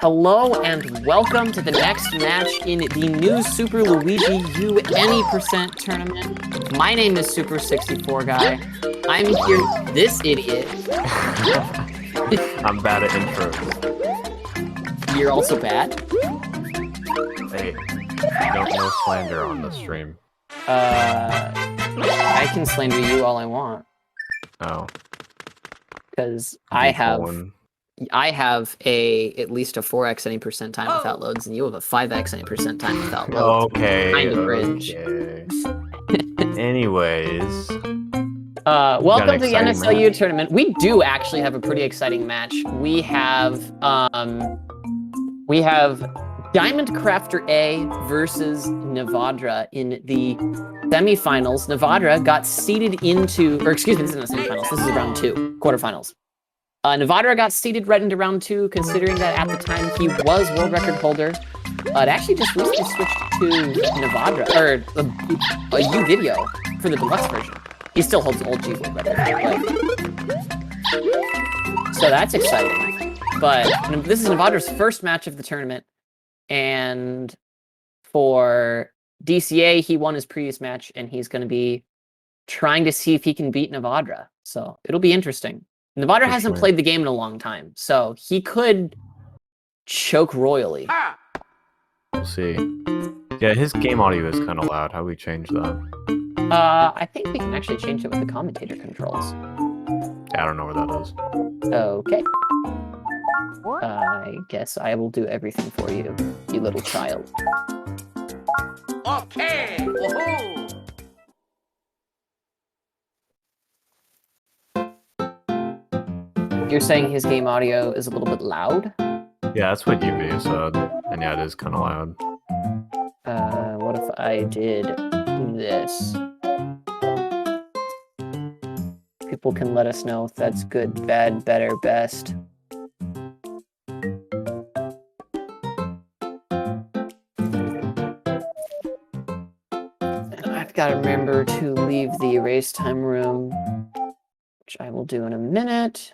Hello and welcome to the next match in the new Super Luigi U Any % tournament. My name is Super64 Guy. I'm here. This idiot. I'm bad at intros. You're also bad. Hey, no slander on the stream. I can slander you all I want. Oh. Because I have at least a 4x any % time without loads, and you have a 5x any % time without loads. Okay. Kind of cringe. Anyways. Welcome to the NSLU tournament. We do actually have a pretty exciting match. We have DiamondcrafterA versus Nivadra in the semifinals. Nivadra got seeded into, or excuse me, this isn't the semifinals. This is round 2, quarterfinals. Nivadra got seeded right into round 2, considering that at the time he was world record holder. It actually just recently switched to Nivadra, or a U video for the deluxe version. He still holds old G world record. So that's exciting. But this is Nivadra's first match of the tournament. And for DCA, he won his previous match, and he's going to be trying to see if he can beat Nivadra. So it'll be interesting. Nivadra hasn't played the game in a long time, so he could choke royally. We'll see. Yeah, his game audio is kind of loud. How do we change that? I think we can actually change it with the commentator controls. Yeah, I don't know where that is. Okay. I guess I will do everything for you, you little child. Okay! Woohoo! You're saying his game audio is a little bit loud? Yeah, that's what UV said. And yeah, it is kind of loud. What if I did this? People can let us know if that's good, bad, better, best. And I've got to remember to leave the erase time room, which I will do in a minute.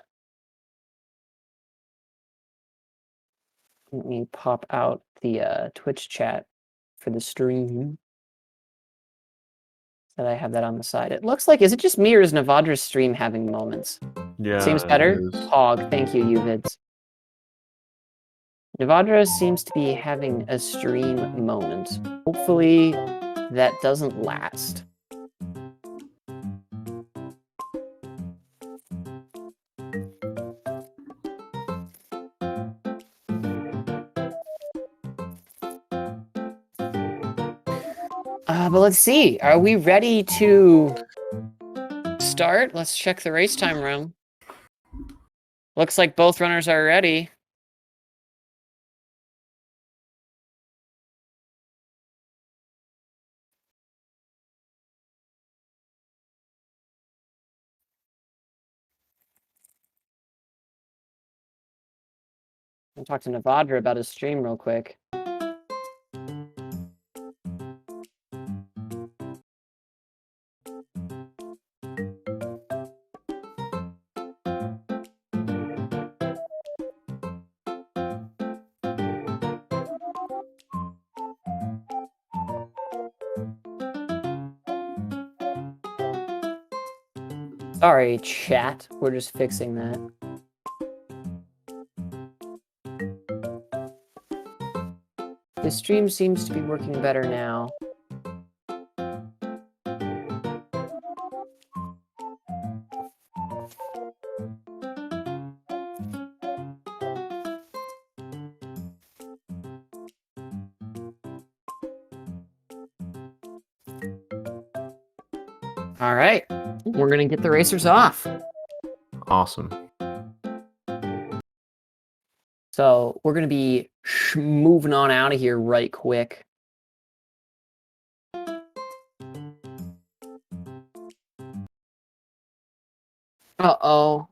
Let me pop out the Twitch chat for the stream. That I have that on the side. It looks like, is it just me or is Nivadra's stream having moments? Yeah. Seems better? Hog, thank you, Uvids. Nivadra seems to be having a stream moment. Hopefully that doesn't last. But let's see. Are we ready to start? Let's check the race time room. Looks like both runners are ready. I'll talk to Nivadra about his stream real quick. Sorry, chat. We're just fixing that. The stream seems to be working better now. All right. We're going to get the racers off. Awesome. So we're going to be moving on out of here right quick. Uh-oh.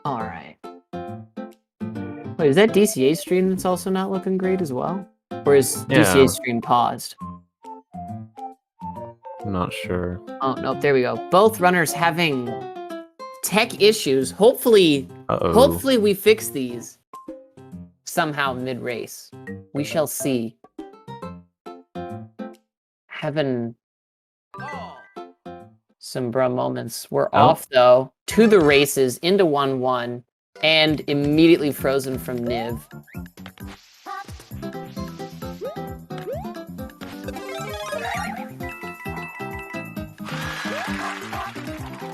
All right. Wait, is that DCA stream that's also not looking great as well? Or is DCA stream paused? I'm not sure. Oh, no, there we go. Both runners having tech issues. Hopefully Uh-oh. Hopefully we fix these somehow mid-race. We shall see. Having some bruh moments. We're off, though, to the races, into 1-1, and immediately frozen from Niv.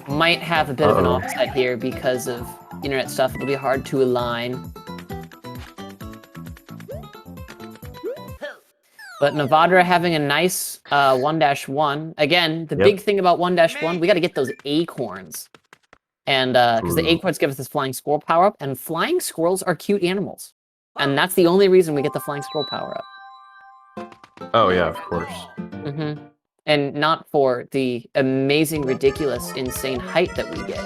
Might have a bit of an offset here because of internet stuff. It'll be hard to align. But Nivadra having a nice 1-1. Again, the big thing about 1-1, we got to get those acorns. And because the acorns give us this flying squirrel power-up, and flying squirrels are cute animals. And that's the only reason we get the flying squirrel power-up. Oh, yeah, of course. Mm-hmm. And not for the amazing, ridiculous, insane height that we get.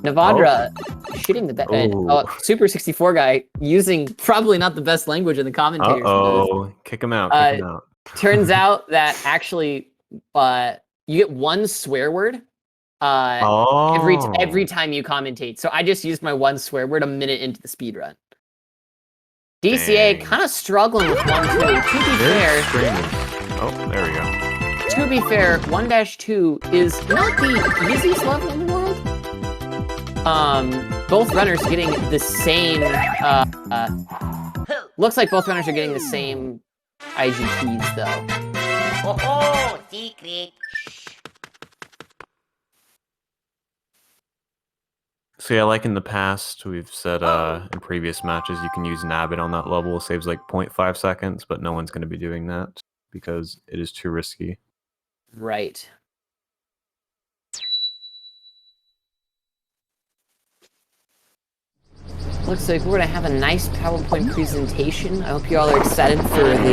Nivadra shitting the bed. Super 64 guy using probably not the best language in the commentators. Kick him out. Kick him out. Turns out that actually you get one swear word every time you commentate. So I just used my one swear word a minute into the speedrun. DCA kind of struggling with 1-2. To be fair, there we go. To be fair, 1-2 is not the easiest level in the world. Both runners getting the same. Looks like both runners are getting the same IGTs though. Oh, secret. So yeah, like in the past, we've said in previous matches, you can use Nabbit on that level. It saves like 0.5 seconds, but no one's going to be doing that because it is too risky. Right. Looks like we're gonna have a nice PowerPoint presentation. I hope you all are excited for the,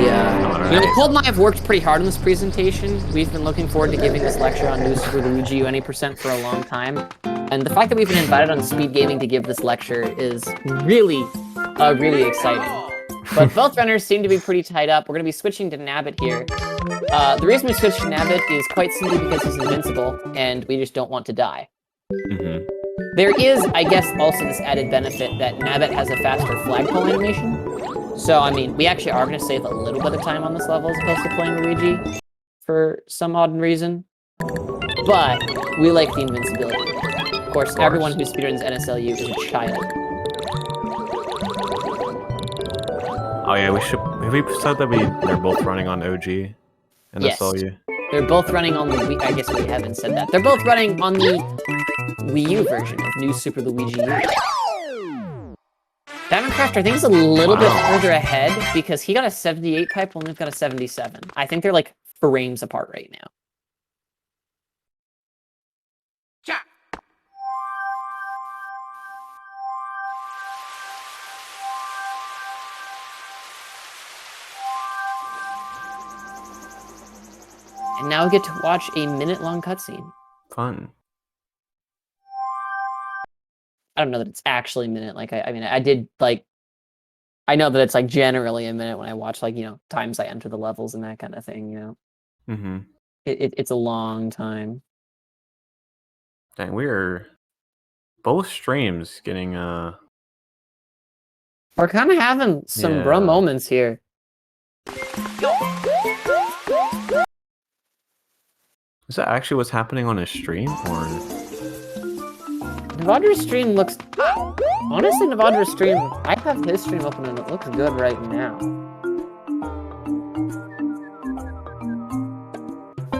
You know, Cold and I have worked pretty hard on this presentation. We've been looking forward to giving this lecture on New Super Luigi UNA% for a long time. And the fact that we've been invited on SpeedGaming to give this lecture is really, really exciting. But both runners seem to be pretty tied up. We're going to be switching to Nabbit here. The reason we switched to Nabbit is quite simply because he's invincible, and we just don't want to die. Mm-hmm. There is, I guess, also this added benefit that Nabbit has a faster flagpole animation. So, I mean, we actually are going to save a little bit of time on this level as opposed to playing Luigi for some odd reason. But we like the invincibility. Of course, everyone who speedruns NSLU is a child. Oh yeah, have we said that they're both running on OG and NSLU? Yes. They're both running on the Wii. I guess we haven't said that. They're both running on the Wii U version of New Super Luigi U. Diamondcrafter, I think, is a little bit further ahead because he got a 78 pipe when we've got a 77. I think they're like frames apart right now. And now we get to watch a minute-long cutscene. Fun. I don't know that it's actually a minute. Like, I mean, I did, like, I know that it's, like, generally a minute when I watch, like, you know, times I enter the levels and that kind of thing, you know? Mm-hmm. It's a long time. Dang, we are both streams getting, We're kind of having some bro moments here. Is that actually what's happening on his stream, or? Nivadra's stream looks... Honestly, Nivadra's stream... I have his stream open and it looks good right now.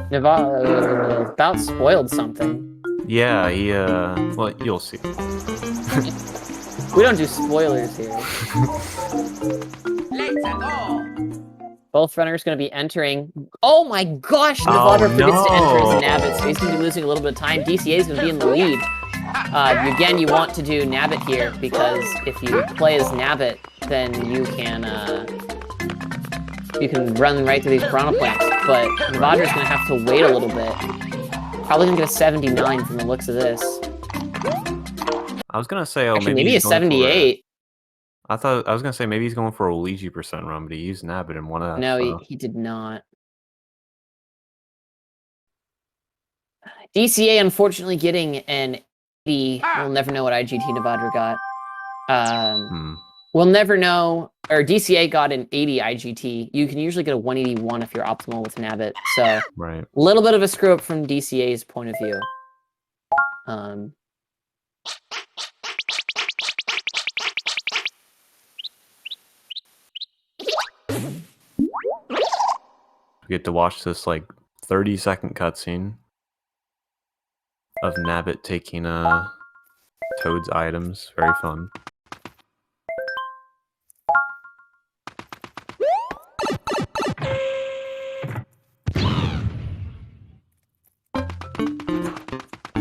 Nivadra about spoiled something. Yeah, he, well, you'll see. We don't do spoilers here. Let's go. Both runners going to be entering. Oh my gosh! Nivadra forgets to enter his Nabbit, so he's going to be losing a little bit of time. DCA is going to be in the lead. Again, you want to do Nabbit here, because if you play as Nabbit, then you can run right through these piranha plants. But Nivadra's going to have to wait a little bit. Probably going to get a 79 from the looks of this. I was going to say, Actually, maybe a 78. I was gonna say maybe he's going for a Luigi % run, but he used Nabbit in one of that. No, he did not. DCA unfortunately getting an We'll never know what IGT Nivadra got. Hmm. We'll never know, or DCA got an 80 IGT. You can usually get a 181 if you're optimal with Nabbit. So Right. a little bit of a screw up from DCA's point of view. We get to watch this like 30-second cutscene of Nabbit taking Toad's items. Very fun.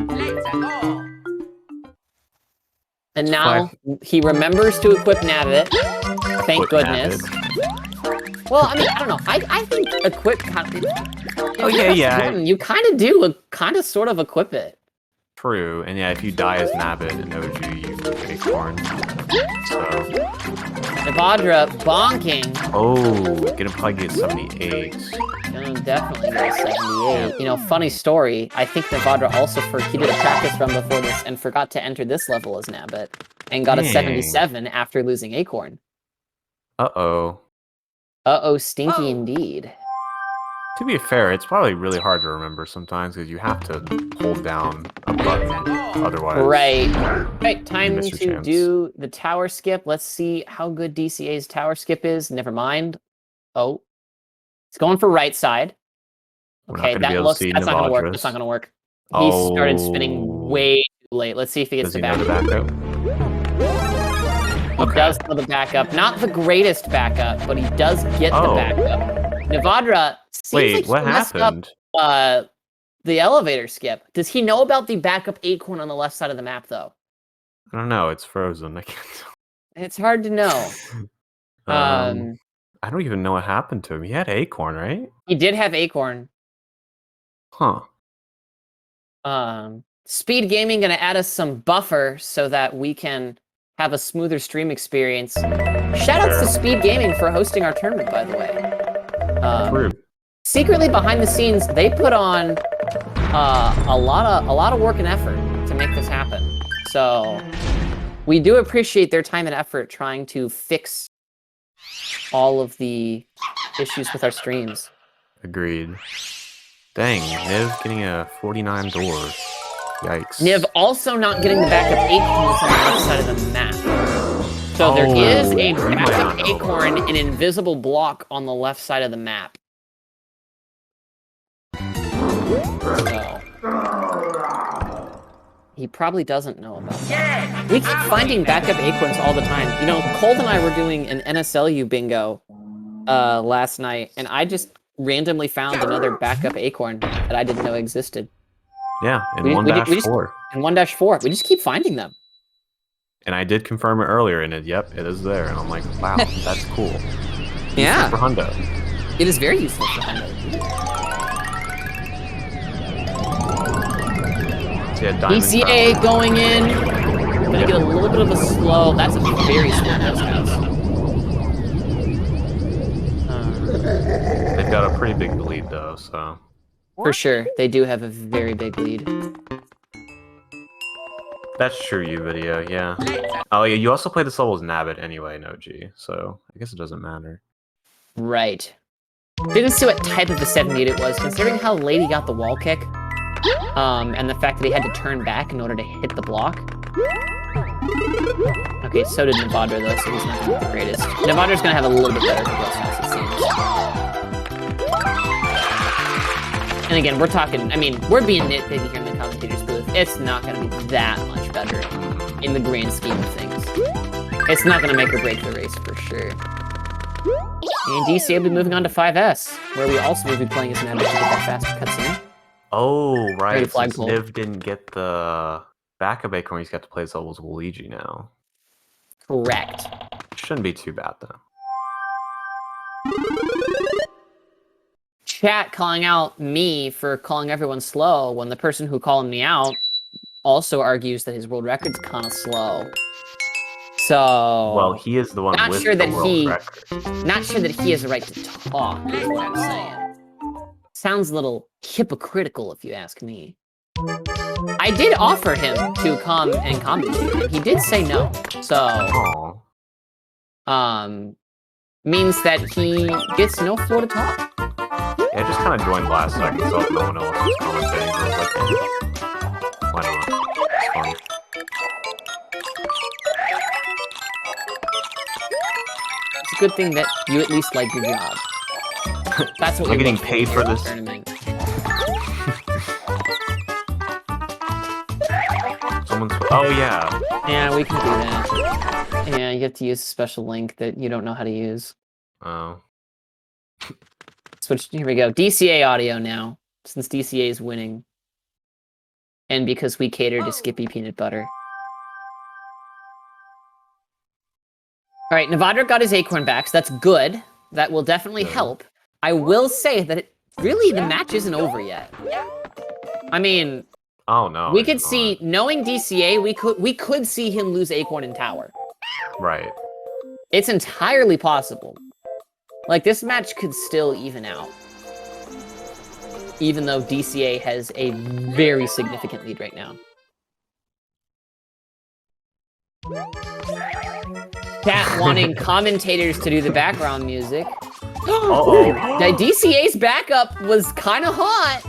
Let's go. And now he remembers to equip Nabbit. Thank Equip goodness. Nabbit. Well, I mean, I don't know. I think equip. Oh yeah. You kind of do kind of sort of equip it. True, and yeah, if you die as Nabbit and OG, you get Acorn. So. Nivadra bonking. Oh, gonna probably get 78. Gonna definitely get a 78. Yeah. You know, funny story. I think Nivadra also he did a practice run before this and forgot to enter this level as Nabbit and got a Dang. 77 after losing Acorn. Uh-oh. Uh-oh, stinky indeed. To be fair, it's probably really hard to remember sometimes because you have to hold down a button, otherwise. Right, time miss your to chance. do the tower skip. Let's see how good DCA's tower skip is. Never mind. Oh, it's going for right side. We're not Okay, gonna be that able to looks. see That's not gonna work. Nivadra's. That's not gonna work. He started spinning Oh. way too late. Let's see if he gets Does the he know back. the backup? He Okay. does know the backup. Not the greatest backup, but he does get the Oh. backup. Nivadra seems Wait, like what he messed happened? up the elevator skip. Does he know about the backup acorn on the left side of the map, though? I don't know. It's frozen. I can't tell. It's hard to know. I don't even know what happened to him. He had Acorn, right? He did have acorn. Huh. SpeedGaming gonna add us some buffer so that we can have a smoother stream experience. Shoutouts to SpeedGaming for hosting our tournament, by the way. True. Secretly behind the scenes, they put on a lot of work and effort to make this happen. So we do appreciate their time and effort trying to fix all of the issues with our streams. Agreed. Dang, Niv getting a 49 door. Yikes. Niv also not getting the backup acorns on the left side of the map. So there is a we might not backup know acorn, an invisible block on the left side of the map. So he probably doesn't know about that. We keep finding backup acorns all the time. You know, Colt and I were doing an NSLU bingo last night, and I just randomly found another backup acorn that I didn't know existed. Yeah, in We just- 1-4. In 1-4. We just keep finding them. And I did confirm it earlier, and yep, it is there. And I'm like, wow, that's cool. Yeah. For Hundo. It is very useful for Hundo. So yeah, Diamond DCA going in. Gonna get a little bit of a slow. That's a very slow Ghost House. They've got a pretty big lead, though, so. For sure, they do have a very big lead. That's true, you video, yeah. Oh, yeah, you also play this level as Nabbit anyway, no G, so I guess it doesn't matter. Right. Didn't see what type of a 78 it was, considering how late he got the wall kick. And the fact that he had to turn back in order to hit the block. Okay, so did Nivadra, though, so he's not gonna be the greatest. Nivadra's gonna have a little bit better Ghost House, it seems. And again, we're talking, I mean, we're being nitpicky here in the commentator's booth. It's not going to be that much better in the grand scheme of things. It's not going to make or break the race for sure. And DC will be moving on to 5S, where we also will be playing as Nabbit to get that fast cutscene. Oh, right, since flagpole. Niv didn't get the backup acorn, he's got to play this level as Luigi now. Correct. Shouldn't be too bad, though. Chat calling out me for calling everyone slow when the person who called me out also argues that his world record's kind of slow. So... Well, he is the one not with sure the that world record. Not sure that he has a right to talk, is what I'm saying. Sounds a little hypocritical, if you ask me. I did offer him to come and commentate, and he did say no. So, means that he gets no floor to talk. Yeah, I just kind of joined last second, so if no one else was commentating, I was like, why not? It's fun. It's a good thing that you at least like your job. That's what Am I we getting want paid from for the this? tournament. Someone's. Oh yeah. Yeah, we can do that. Yeah, you have to use a special link that you don't know how to use. Oh. Switch. Here we go. DCA audio now, since DCA is winning, and because we cater to Skippy Peanut Butter. All right, Nivadra got his acorn back, so that's good. That will definitely help. I will say that really the match isn't over yet. I mean, Oh no. we it's could not. see, knowing DCA, we could see him lose acorn and tower. Right. It's entirely possible. Like, this match could still even out. Even though DCA has a very significant lead right now. Cat wanting commentators to do the background music. Uh-oh. The DCA's backup was kind of hot.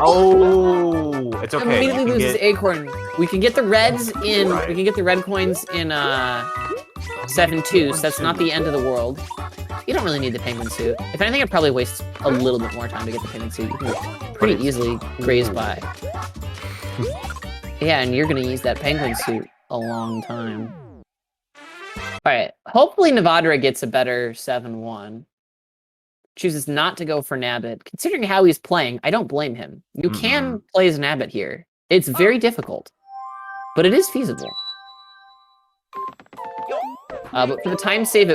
Oh, it's okay. Immediately you can loses get- acorn. We can get the reds in. Right. We can get the red coins in 7-2, so that's not the end of the world. You don't really need the penguin suit. If anything, I'd probably waste a little bit more time to get the penguin suit. You can pretty easily graze by. Yeah, and you're gonna use that penguin suit a long time. Alright, hopefully Nivadra gets a better 7-1. Chooses not to go for Nabbit. Considering how he's playing, I don't blame him. You can play as Nabbit here. It's very difficult, but it is feasible. But for the time save,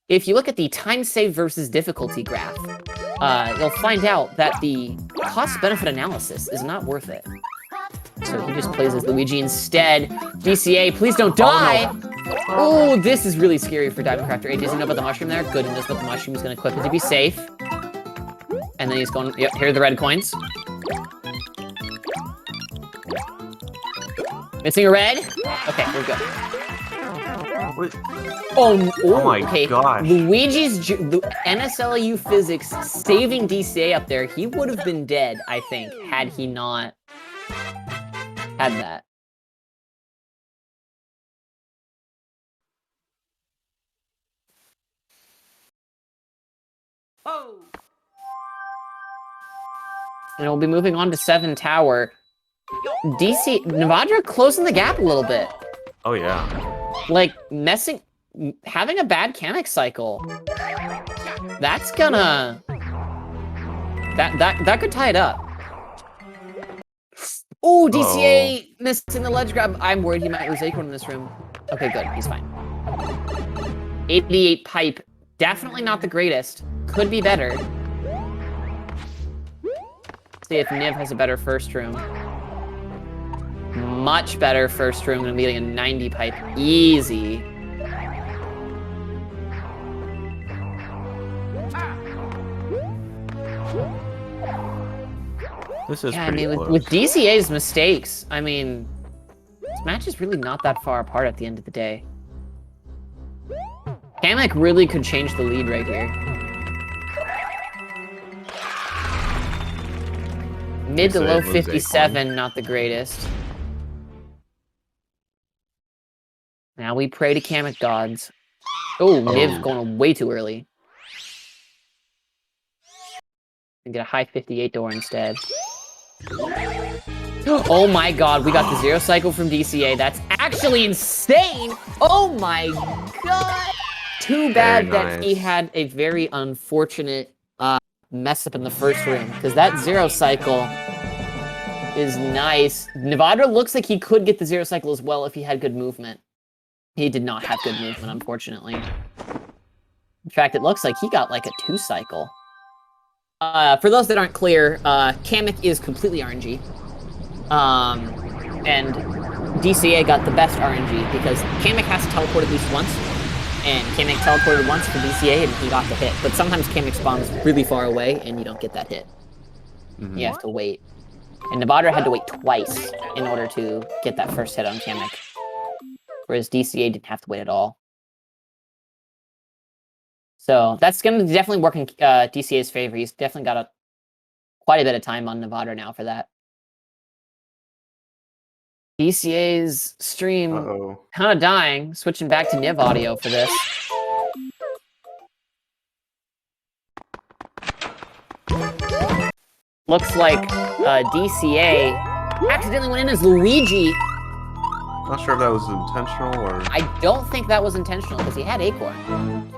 if you look at the time save versus difficulty graph, you'll find out that the cost-benefit analysis is not worth it. So he just plays as Luigi instead. DCA, please don't die! Oh, this is really scary for DiamondcrafterA. Does he know about the mushroom there? Good, he knows about the mushroom. He's going to equip it to be safe. And then he's going, yep, here are the red coins. Missing a red? Okay, we're good. Oh my okay. gosh. Luigi's the NSLU physics saving DCA up there. He would have been dead, I think, had he not had that. Oh. And we'll be moving on to 7 tower. Nivadra closing the gap a little bit. Oh yeah. Like, having a bad Kamek cycle, that's gonna, that could tie it up. Oh, DCA missing the ledge grab. I'm worried he might lose acorn in this room. Okay, good, he's fine. 88 pipe, definitely not the greatest. Could be better. See if Niv has a better first room. Much better first room. Gonna be getting a 90 pipe. Easy. This is Yeah, I pretty mean, close. with DCA's mistakes, I mean, this match is really not that far apart at the end of the day. Kamek really could change the lead right here. Mid to low 57, not the greatest. Now we pray to Kamek gods. Oh, Niv going way too early. And get a high 58 door instead. Oh my god, we got the 0 cycle from DCA. That's actually insane! Oh my god! Too bad that he had a very unfortunate mess up in the first room, because that 0 cycle is nice. Nivadra looks like he could get the 0 cycle as well if he had good movement. He did not have good movement, unfortunately. In fact, it looks like he got like a 2 cycle. For those that aren't clear, Kamek is completely RNG. And DCA got the best RNG because Kamek has to teleport at least once. And Kamek teleported once for DCA and he got the hit. But sometimes Kamek spawns really far away and you don't get that hit. You have to wait. And Nivadra had to wait twice in order to get that first hit on Kamek. Whereas DCA didn't have to wait at all. So that's going to definitely work in DCA's favor. He's definitely got quite a bit of time on Nivadra now for that. DCA's stream kind of dying. Switching back to Niv audio for this. Looks like DCA accidentally went in as Luigi. Not sure if that was intentional or... I don't think that was intentional, because he had Acorn.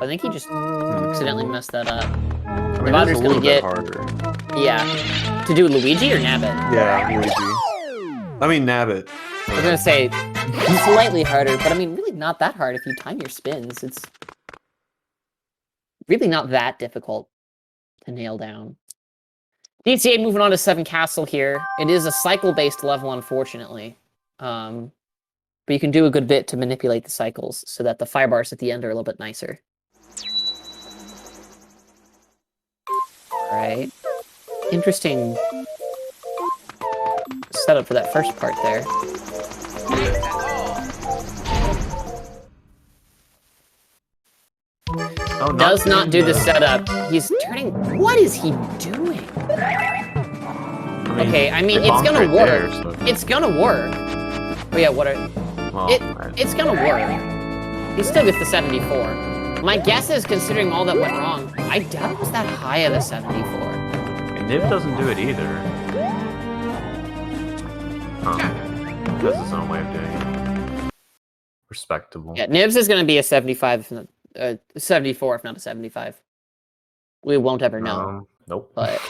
I think he just accidentally messed that up. I mean, it's a little bit harder. Yeah. To do Luigi or Nabbit? Yeah, Luigi. I mean, Nabbit. I was going to say, slightly harder, but I mean, really not that hard if you time your spins. It's really not that difficult to nail down. DCA moving on to 7 Castle here. It is a cycle-based level, unfortunately. But you can do a good bit to manipulate the cycles so that the fire bars at the end are a little bit nicer. Alright. Interesting setup for that first part there. Oh, does not do the setup. He's turning... What is he doing? Okay, I mean, it's gonna work. It's gonna work. Oh yeah, what are... It's gonna work. He still gets the 74. My guess is, considering all that went wrong, I doubt it was that high of a 74. And Niv doesn't do it either. Huh. That's his own way of doing it. Respectable. Yeah, Niv's is gonna be a 75, 74 if not a 75. We won't ever know. Nope. But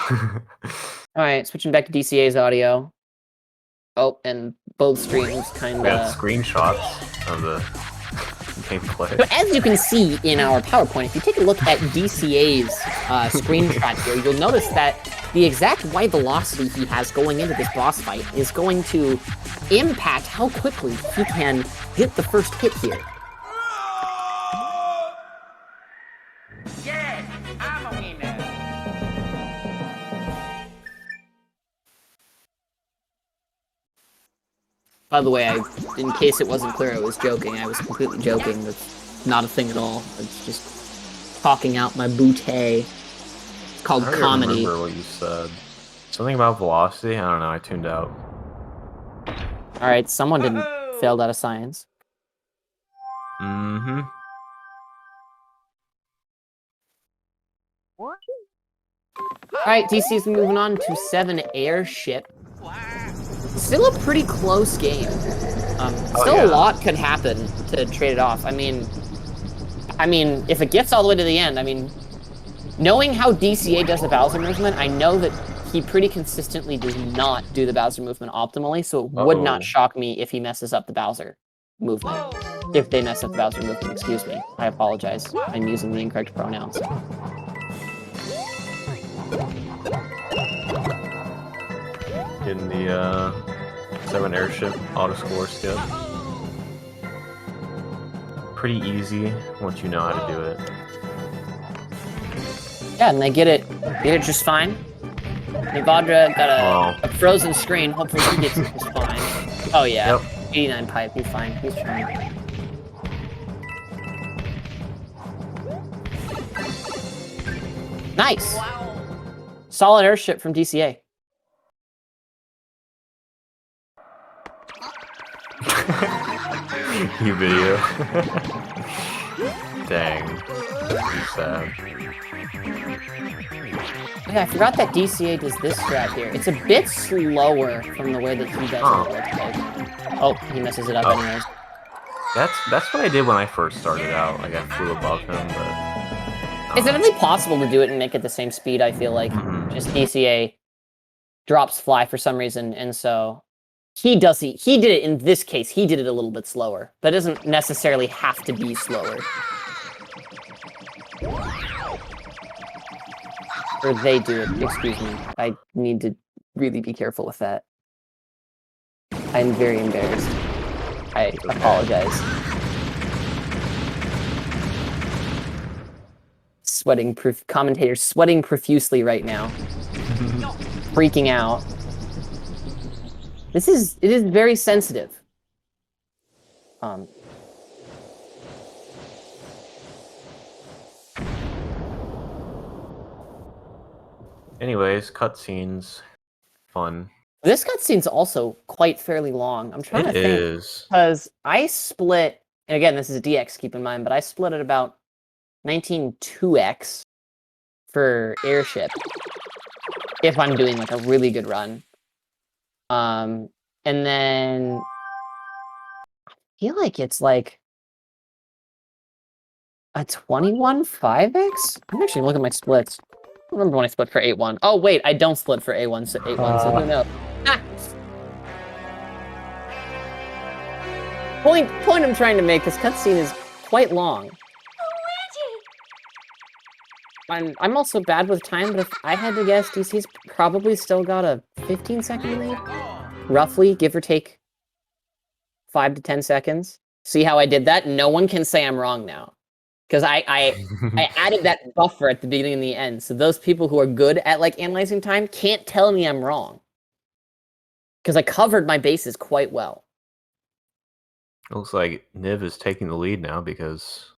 alright, switching back to DCA's audio. Oh, and both streams kind of... We got screenshots of the gameplay. But as you can see in our PowerPoint, if you take a look at DCA's screenshot here, you'll notice that the exact Y velocity he has going into this boss fight is going to impact how quickly he can get the first hit here. Yes, I'm a winner. By the way, in case it wasn't clear, I was joking. I was completely joking. That's not a thing at all. It's just talking out my bootay. It's called comedy. I remember what you said. Something about velocity? I don't know. I tuned out. Alright, someone didn't failed out of science. Mm-hmm. Alright, DC's moving on to 7 Airship. Still a pretty close game. A lot could happen to trade it off. I mean, if it gets all the way to the end, I mean, knowing how DCA does the Bowser movement, I know that he pretty consistently does not do the Bowser movement optimally, so it would not shock me if he messes up the Bowser movement. If they mess up the Bowser movement, excuse me. I apologize. I'm using the incorrect pronouns. In the 7 Airship auto score skip. Pretty easy once you know how to do it. Yeah, and they get it just fine. Nivadra got a frozen screen. Hopefully he gets it just fine. Oh yeah, 89 pipe. He's fine. He's fine. Nice. Solid airship from DCA. You video. Dang. Sad. Yeah, I forgot that DCA does this strat here. It's a bit slower from the way that he does it. Oh, he messes it up anyways. That's what I did when I first started out. Like, I flew above him, but... It's definitely possible to do it and make it the same speed, I feel like. Just DCA drops fly for some reason, and so... He did it in this case, he did it a little bit slower. That doesn't necessarily have to be slower. Or they do it, excuse me. I need to really be careful with that. I'm very embarrassed. I apologize. Commentators sweating profusely right now. freaking out. It is very sensitive. Anyways, cutscenes, fun. This cutscene's also quite fairly long. I'm trying to think. It is. Because I split, and again, this is a DX, keep in mind, but I split at about 19.2x for airship. If I'm doing like a really good run. And then I feel like it's like a 21.5x? I'm actually looking at my splits. I don't remember when I split for 8.1. Oh wait, I don't split for 8.1, so 8.1, so who knows? Ah! Point I'm trying to make, this cutscene is quite long. I'm also bad with time, but if I had to guess, DC's probably still got a 15-second lead. Roughly, give or take 5 to 10 seconds. See how I did that? No one can say I'm wrong now. Because I added that buffer at the beginning and the end. So those people who are good at like analyzing time can't tell me I'm wrong. Because I covered my bases quite well. Looks like Niv is taking the lead now because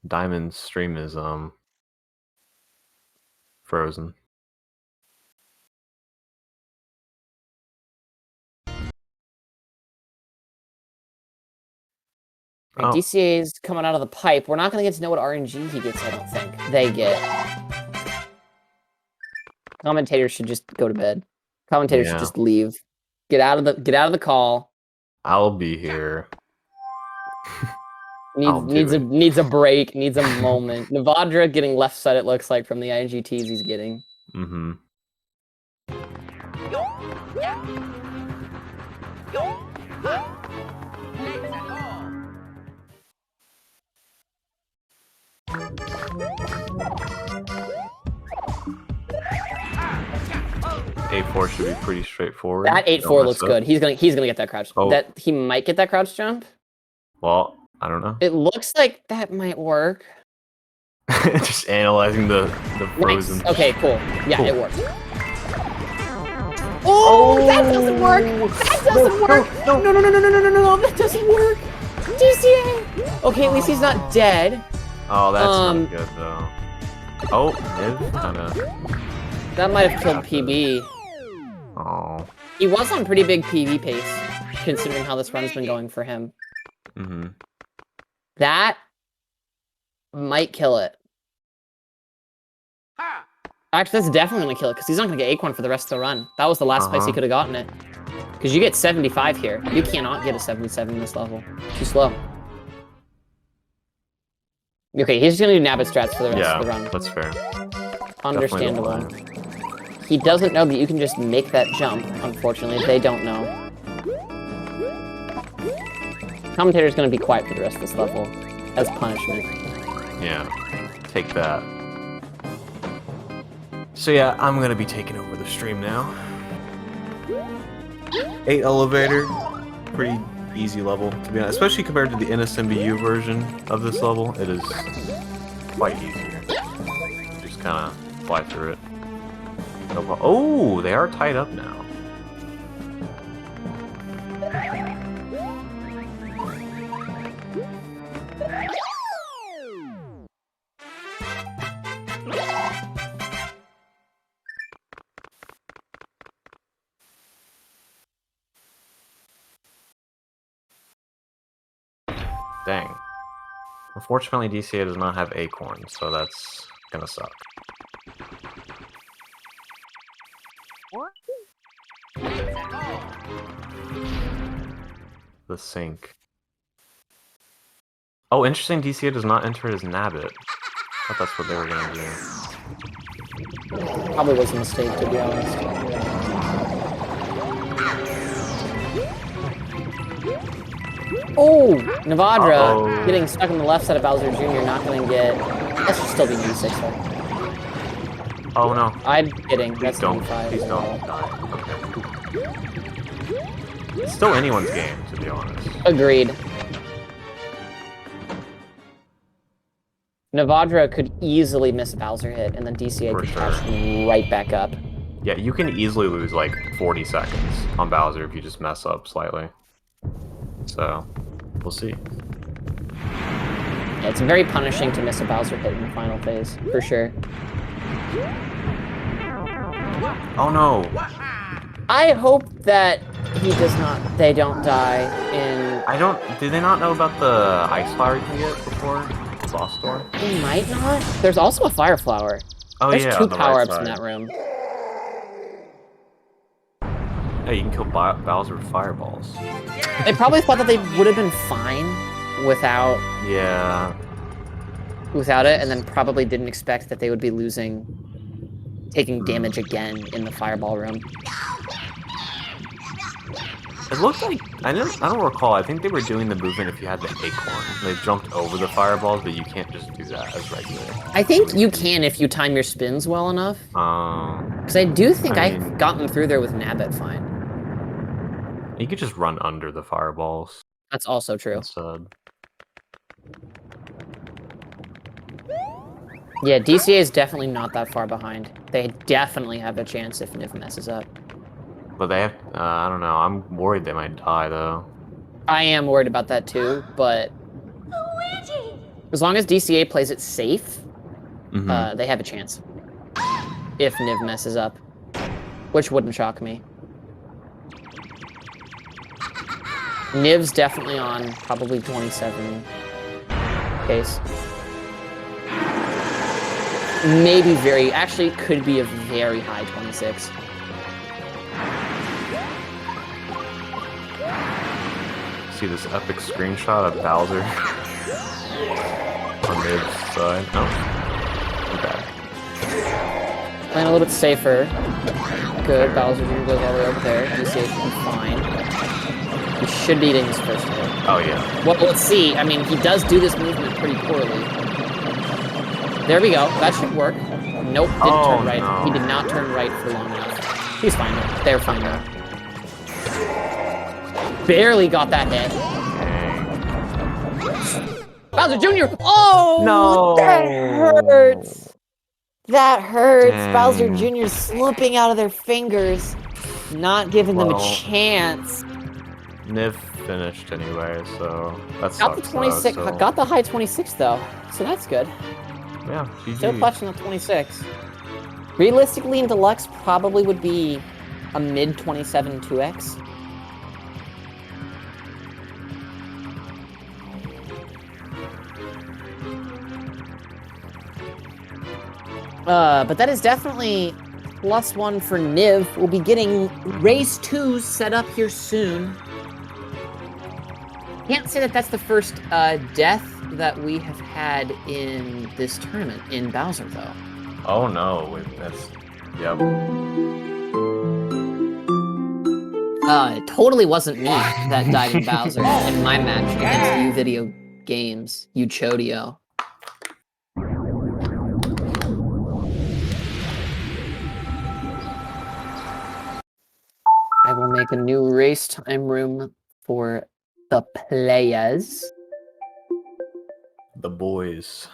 Diamond's stream is frozen. Right, Oh. DCA's coming out of the pipe. We're not going to get to know what RNG he gets, I don't think. They get. Commentators should just go to bed. Commentators should just leave. Get out of the call. I'll be here. Needs a break, needs a moment. Nivadra getting left side, it looks like, from the IGTs he's getting. Mm-hmm. A4 should be pretty straightforward. That 8-4 looks good. He's gonna get that crouch. Oh. That he might get that crouch jump. Well, I don't know. It looks like that might work. Just analyzing the frozen. Nice. Okay, cool. Yeah, Cool. it works. Oh, that doesn't work. That doesn't work. No, that doesn't work. DCA. Okay, at least he's not dead. Oh, that's not good though. Oh, Niv kind of. That might have killed PB. Oh. He was on pretty big PB pace, considering how this run's been going for him. Mm-hmm. That might kill it. Actually, that's definitely gonna kill it, because he's not gonna get Acorn for the rest of the run. That was the last place he could have gotten it. Because you get 75 here. You cannot get a 77 in this level. Too slow. Okay, he's just gonna do Nabbit strats for the rest of the run. That's fair. Understandable. He doesn't know that you can just make that jump, unfortunately. They don't know. Commentator's gonna be quiet for the rest of this level, as punishment. Yeah, take that. So yeah, I'm gonna be taking over the stream now. 8 elevator, pretty easy level to be honest, especially compared to the NSMBU version of this level. It is quite easier. Just kind of fly through it. No problem. Oh, they are tied up now. Dang. Unfortunately, DCA does not have Acorn, so that's gonna suck. The sink. Oh, interesting, DCA does not enter his Nabbit. I thought that's what they were gonna do. Probably was a mistake, to be honest. Oh, Nivadra getting stuck on the left side of Bowser Jr. Not going to get. That should still be U6 though. Oh no. I'm kidding. That's Please don't. 95. Please don't die. Okay. It's still anyone's game, to be honest. Agreed. Nivadra could easily miss a Bowser hit, and then DCA could catch him right back up. Yeah, you can easily lose like 40 seconds on Bowser if you just mess up slightly. So, we'll see. Yeah, it's very punishing to miss a Bowser hit in the final phase, for sure. Oh no! I hope that they don't die in... Do they not know about the ice flower you can get before Boss Storm? They might not. There's also a fire flower. Oh There's yeah, two on the right power-ups in side. that room. Hey, you can kill Bowser with fireballs. They probably thought that they would have been fine without it, and then probably didn't expect that they would be taking damage again in the fireball room. It looked like I don't recall. I think they were doing the movement if you had the acorn. They jumped over the fireballs, but you can't just do that as regular. I think you can if you time your spins well enough. Because I do think I've gotten through there with Nabbit fine. You could just run under the fireballs. That's also true. Instead. Yeah, DCA is definitely not that far behind. They definitely have a chance if Niv messes up. But they have, I don't know, I'm worried they might die, though. I am worried about that, too, but... Luigi! As long as DCA plays it safe, they have a chance. If Niv messes up. Which wouldn't shock me. Niv's definitely on probably 27 pace. Maybe actually it could be a very high 26. See this epic screenshot of Bowser on Niv's side? Oh. Okay. Playing a little bit safer. Good, Bowser Jr. goes all the way over there. DCA should be fine. He should be hitting his first hit. Oh yeah. Well, let's see. I mean, he does do this movement pretty poorly. There we go. That should work. Nope, didn't turn right. No. He did not turn right for long enough. He's fine though. They're fine though. Barely got that hit. Bowser Jr. Oh! No! That hurts! That hurts. Dang. Bowser Jr. slipping out of their fingers. Not giving them a Well, chance. Niv finished anyway, so that's Got the 26. Got the high 26 though, so that's good. Yeah, GG. Still clutching the 26. Realistically, in Deluxe, probably would be a mid 27 2x. But that is definitely +1 for Niv. We'll be getting Race 2 set up here soon. Can't say that that's the first death that we have had in this tournament in Bowser, though. Oh no, that's... Yep. It totally wasn't me that died in Bowser in my match against you video games, you Chodio. I will make a new race time room for the players. The boys.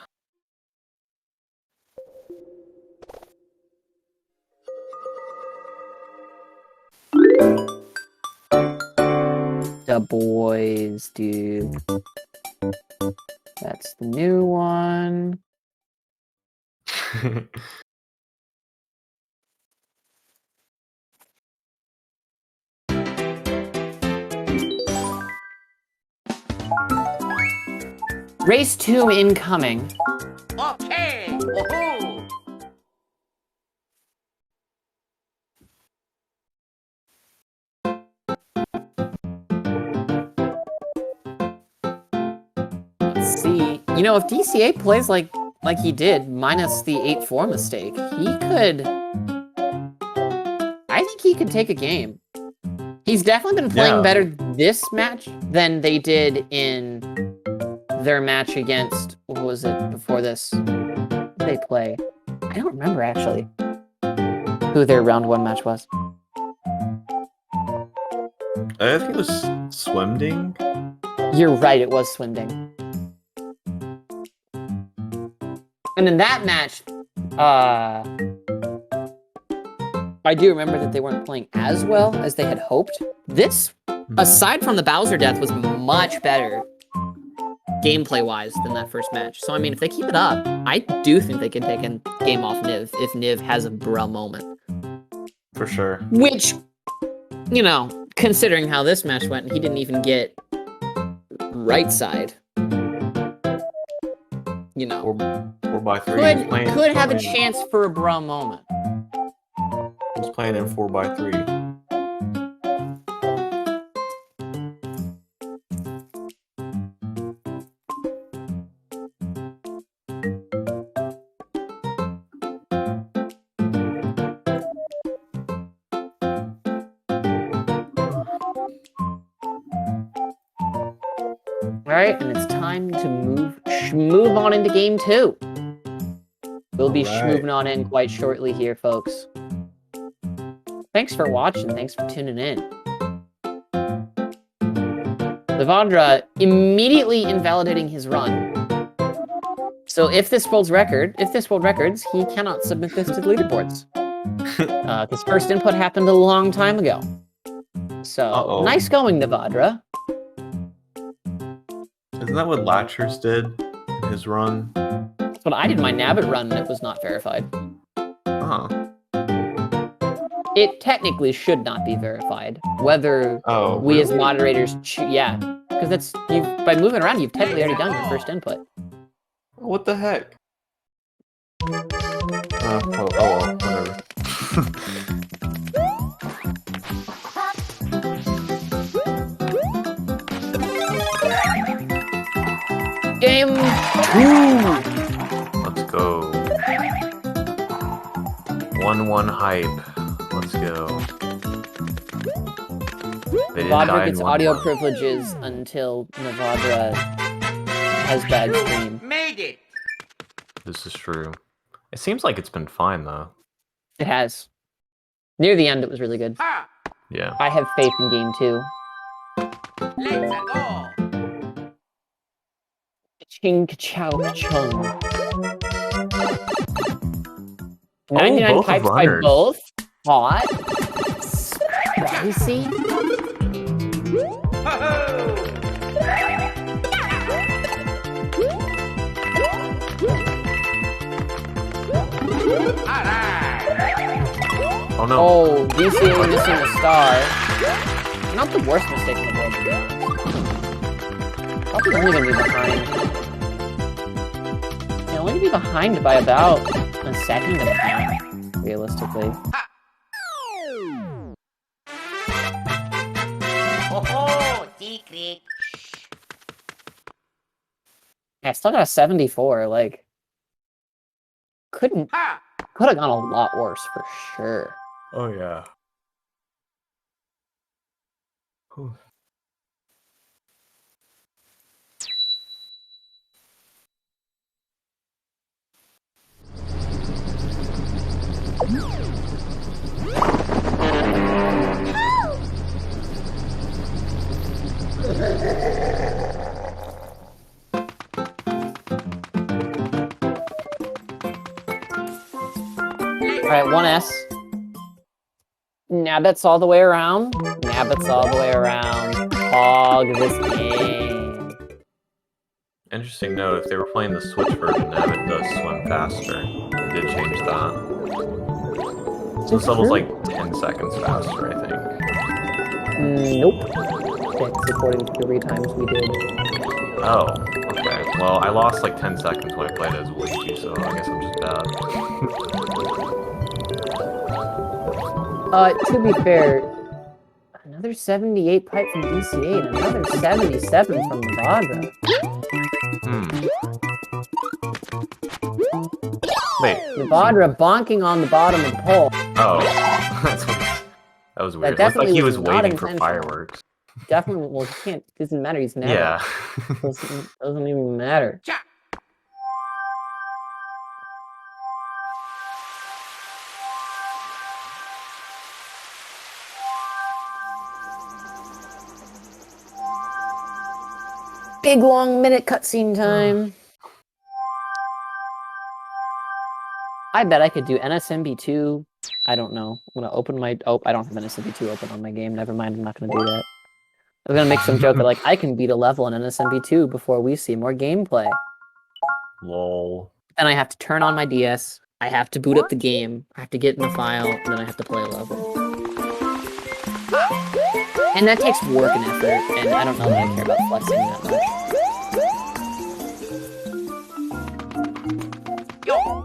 The boys, dude. That's the new one. Race 2 incoming. Okay! Woohoo! Let's see. You know, if DCA plays like he did, minus the 8-4 mistake, he could... I think he could take a game. He's definitely been playing better this match than they did in their match against... What was it before this? Who did they play? I don't remember, actually, who their round 1 match was. I think it was Swimding. You're right, it was Swinding. And in that match, I do remember that they weren't playing as well as they had hoped. This, aside from the Bowser death, was much better gameplay-wise than that first match. So, I mean, if they keep it up, I do think they can take a game off Niv if Niv has a bruh moment. For sure. Which, you know, considering how this match went, he didn't even get right side. You know. 4x3. Could have a chance for a bruh moment. He's playing in 4x3. Alright, and it's time to move on into game 2. We'll be moving on in quite shortly here, folks. Thanks for watching, thanks for tuning in. Nivadra immediately invalidating his run. So if this world records, he cannot submit this to the leaderboards. His first input happened a long time ago. So, nice going, Nivadra. Isn't that what Latchers did in his run? That's what I did my Nabbit run, and it was not verified. Huh. It technically should not be verified. Whether we as moderators, yeah, because that's by moving around, you've technically already done your first input. What the heck? Well, whatever. Game 2! Let's go. 1-1 hype. Let's go. Nivadra gets audio privileges until Nivadra has bad stream. Made it. This is true. It seems like it's been fine, though. It has. Near the end, it was really good. Ha. Yeah. I have faith in game 2. Let's go. Ching chow chung. 99 pipes by both. Hot. Spicy. Oh no. Oh, DCA missing a star. Not the worst mistake in the world, to be honest. Probably only gonna be behind. Yeah, only gonna be behind by about a second and a half, realistically. Oh, secret. Yeah, I still got a 74, like... Could have gone a lot worse, for sure. Oh yeah. Whew. Alright, 1S. Nabbits all the way around. Nabbits all the way around. Hog this game. Interesting note, if they were playing the Switch version, Nabbit does swim faster. They did change that. So this level's like 10 seconds faster, I think. Nope. That's according to the 3 times we did. Oh, okay. Well, I lost like 10 seconds when I played as Luigi, so I guess I'm just bad. To be fair, another 78 pipe from DCA and another 77 from Nivadra. Wait. Nivadra bonking on the bottom of the pole. Oh. That was weird. It looked like he was waiting for fireworks. Definitely, well, he can't, doesn't matter, he's never. Yeah. doesn't even matter. Big long minute cutscene time. I bet I could do NSMB2 I don't know. I'm gonna open my... Oh, I don't have an SMB2 open on my game. Never mind, I'm not gonna do that. I was gonna make some joke that, like, I can beat a level in an SMB2 before we see more gameplay. Lol. Then I have to turn on my DS, I have to boot up the game, I have to get in the file, and then I have to play a level. And that takes work and effort, and I don't know that I care about flexing that much. Yo.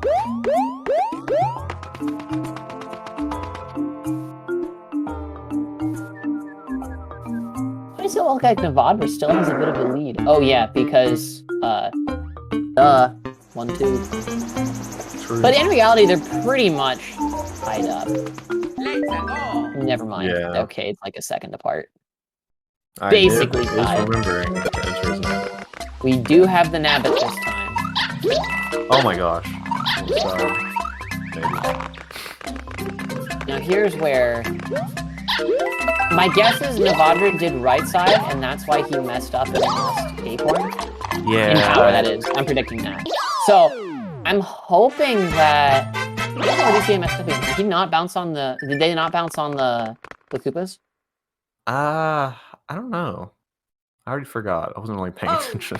Why does it look like Nivadra still has a bit of a lead? Oh yeah, because, 1, 2. True. But in reality, they're pretty much tied up. Let's go. Never mind. Yeah. Okay, it's like a second apart. I basically is tied. remembering that the enters now. We do have the Nabbit this time. Oh my gosh. I'm sorry. Maybe. Now here's where... My guess is Nivadra did right side, and that's why he messed up and lost Acorn. Yeah. In power, that is. I'm predicting that. So, I'm hoping that... What did he messed up in? Did he not bounce on the... Did they not bounce on the Koopas? I don't know. I already forgot. I wasn't really paying attention.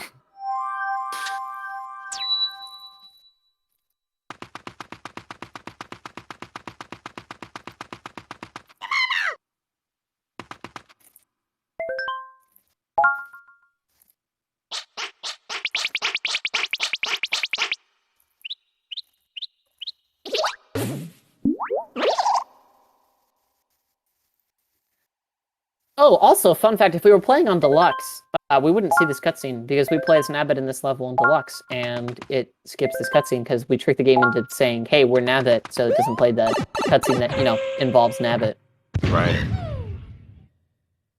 Oh, also, fun fact, if we were playing on Deluxe, we wouldn't see this cutscene, because we play as Nabbit in this level on Deluxe, and it skips this cutscene, because we trick the game into saying, hey, we're Nabbit, so it doesn't play that cutscene that, you know, involves Nabbit. Right.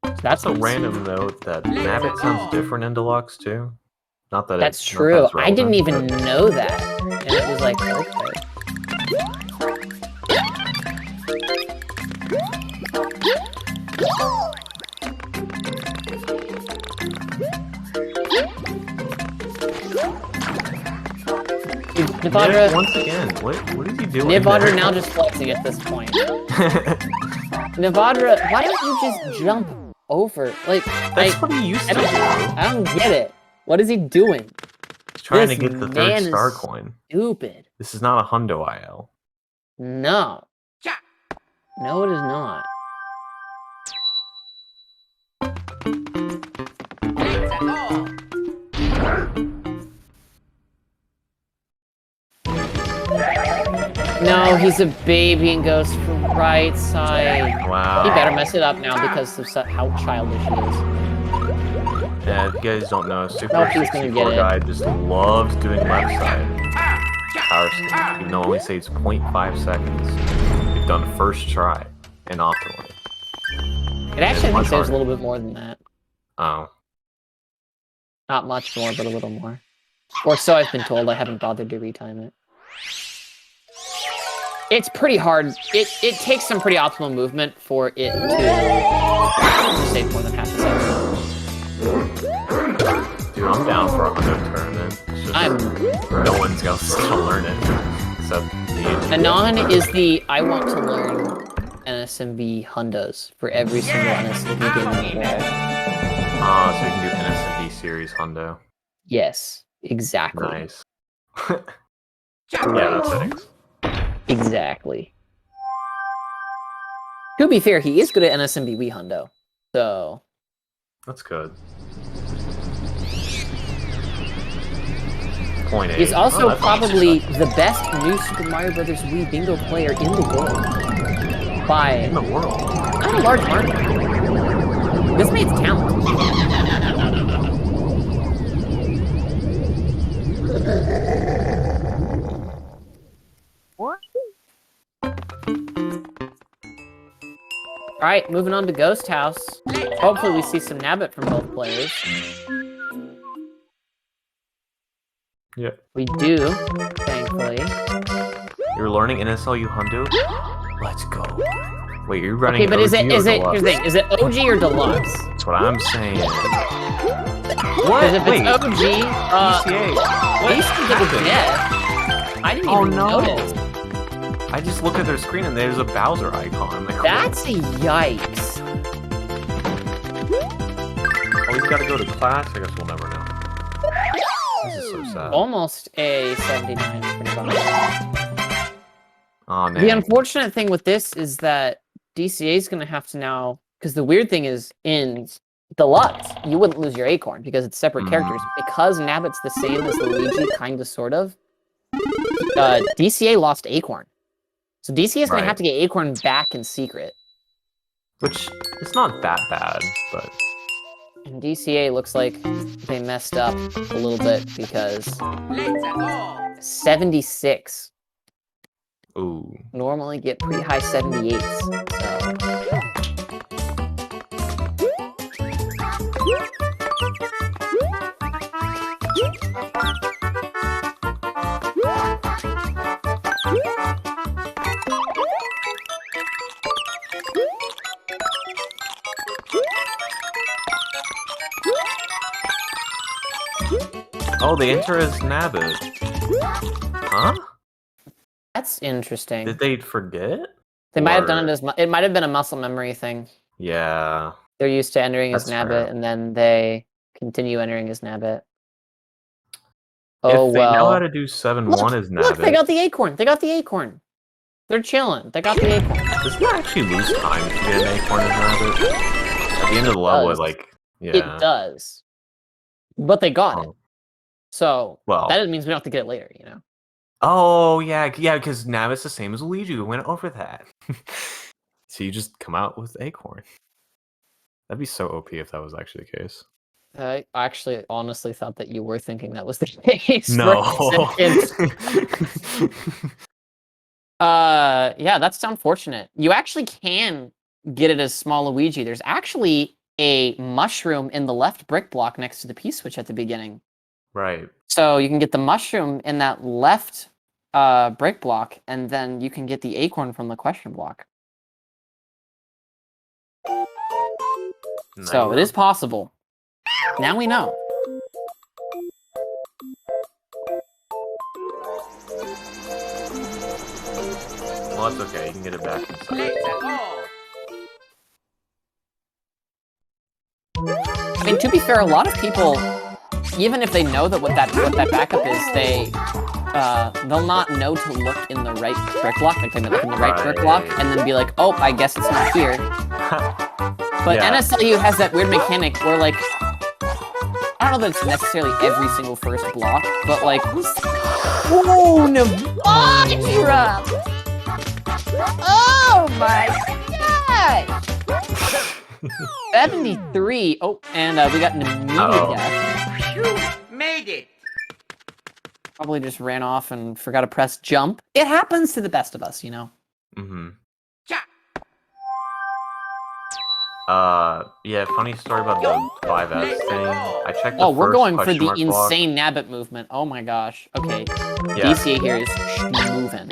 So That's a random note that Nabbit sounds different in Deluxe, too. Not that That's it's true. Not that I didn't relevant, even but- know that. And it was like, okay. Nivadra, Once again, what is he doing? Nivadra there? now just flexing at this point. Nivadra, why don't you just jump over? Like, That's what he used to do. I don't get it. What is he doing? He's trying This to get the man third is star coin. Stupid. This is not a hundo IL. No. Cha. No, it is not. Let's go. No, he's a baby and goes for right side. Wow. He better mess it up now because of how childish he is. Yeah, if you guys don't know, Super Nope, he's gonna 64 get it. guy just loves doing left side power stick, even though it only saves 0.5 seconds. We've done first try and optimally. It actually, I much think, saves a harder. little bit more than that. Oh. Not much more, but a little more. Or so I've been told. I haven't bothered to retime it. It's pretty hard. It takes some pretty optimal movement for it to save more than half a second. Dude, I'm down for a hundo tournament. It's just no one's gonna learn it. Except the Anon is the I want to learn NSMB hundos for every single NSMB game in the world. Ah, so you can do NSMB series hundo. Yes, exactly. Nice. Yeah, that's it. Exactly. To be fair, he is good at NSMB Wii hundo. So, That's good. Point eight. he's also that's probably the best new Super Mario Bros. Wii bingo player in the world. By in the world. not a large margin. This mate's talent. Alright, moving on to Ghost House. Hopefully we see some Nabbit from both players. Yep. We do, thankfully. You're learning NSLU hundo? Let's go. Wait, you're running Okay, but OG is it, or here's the Deluxe? thing, is it OG or Deluxe? That's what I'm saying. Because if Wait, it's OG, ECA. at least you get a death. I didn't Oh, even no. notice. I just look at their screen and there's a Bowser icon. Like, That's a yikes. oh, he's got to go to class? I guess we'll never know. This is so sad. Almost a 79 for Nivadra. Oh, man. The unfortunate thing with this is that DCA is going to have to now, because the weird thing is in Deluxe, you wouldn't lose your Acorn because it's separate characters. Because Nabbit's the same as Luigi, kind of, sort of, DCA lost Acorn. So DCA is going to have to get Acorn back in secret. Which, it's not that bad, but... And DCA looks like they messed up a little bit because... Let's go. 76. Ooh. Normally get pretty high 78s, so... Oh, the enter is Nabbit. Huh? That's interesting. Did they forget? They might have done it as... It might have been a muscle memory thing. Yeah. They're used to entering as That's Nabbit, fair. and then they continue entering as Nabbit. If Oh, they know how well. to do 7-1 Look, as look, they Nabbit, got the Acorn. They got the Acorn. They're chilling. They got the Acorn. doesn't it actually lose time to get an Acorn as Nabbit? At the end of the level, does. like, yeah. It does. But they got it. Oh. So, Well. that means we don't have to get it later, you know? Oh, yeah, because Nabbit's the same as Luigi. We went over that. So you just come out with Acorn. That'd be so OP if that was actually the case. I actually honestly thought that you were thinking that was the case. No. For a second. Yeah, that's unfortunate. You actually can get it as small Luigi. There's actually a mushroom in the left brick block next to the P-switch at the beginning. Right. So you can get the mushroom in that left brick block, and then you can get the acorn from the question block. So it is possible. Now we know. Well, that's okay. You can get it back inside. Let's go. I mean, to be fair, a lot of people, even if they know that what that backup is, they'll not know to look in the right brick block. Like they might look in the right brick block and then be like, "Oh, I guess it's not here." But Yeah. NSLU has that weird mechanic where, like, I don't know that it's necessarily every single first block, but like, oh, Nivadra! Oh my gosh! 73. Oh, and we got an immediate death. You made it. Probably just ran off and forgot to press jump. It happens to the best of us, you know. Mm-hmm. Cha. Yeah, funny story about the 5S thing. I checked the Oh, we're first going for question the mark block. insane Nabbit movement. Oh my gosh. Okay. Yeah. DCA here is moving.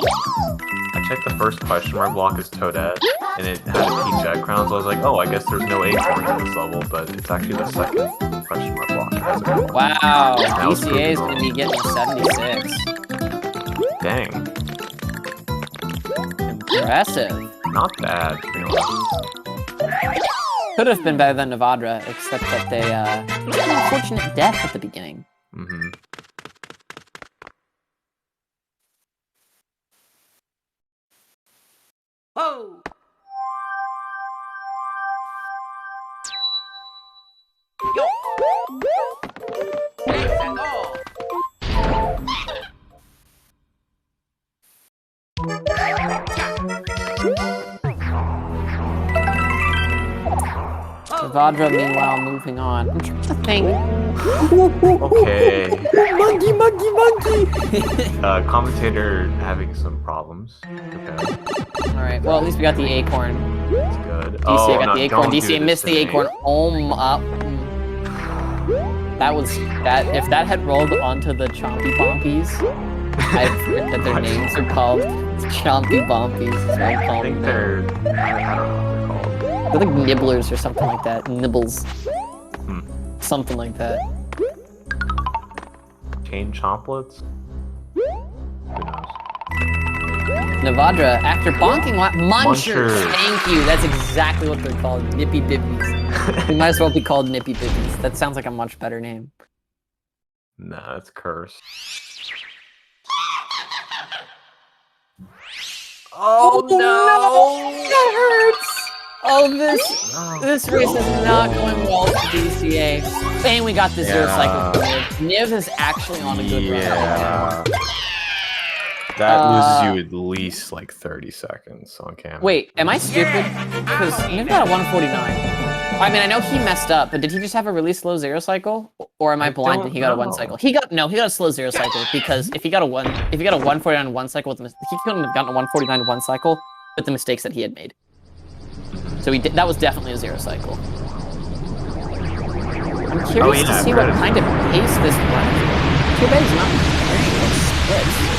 I checked the first question mark block as Toadette, and it had a P jet crown, so I was like, oh, I guess there's no acorn in this level, but it's actually the second question mark block. That has an acorn. Wow. That was DCA is pretty going to be getting 76. Dang. Impressive. Not bad, to be honest. Could have been better than Nivadra, except that they had an unfortunate death at the beginning. Mm-hmm. Oh. Yo. Let's go. Nivadra, meanwhile, moving on. I'm trying to think. Okay. Monkey! Commentator having some problems. Okay, Alright, well, at least we got the acorn. that's good. DCA got the acorn. don't do DCA this missed to the me. acorn. That was that. If that had rolled onto the Chompy Bompies, I forget that their names are called Chompy Bompies. Is what I I call think them. they're... I don't know what they're called. They're like nibblers or something like that. Nibbles. Hmm. Something like that. Chain chomplets? Who knows? Nivadra, after bonking Munchers. Munchers. Thank you. That's exactly what they're called. Nippy Bibbies. We might as well be called Nippy Bibbies. That sounds like a much better name. Nah, it's cursed. Oh no! That hurts! Oh, this race is not going well for DCA. And we got the zero cycle forward. Niv is actually on a good run. Yeah. That loses you at least like 30 seconds on camera. Wait, am I stupid? Because Niv got a 149. I mean, I know he messed up, but did he just have a really slow zero cycle? Or am I blind and he got a 1 cycle? He got a slow zero cycle because if he got a 149 1 cycle, he couldn't have gotten a 149 1 cycle with the mistakes that he had made. So that was definitely a zero cycle. I'm curious to see what kind of pace this runs. Too bad he's not wearing those splits.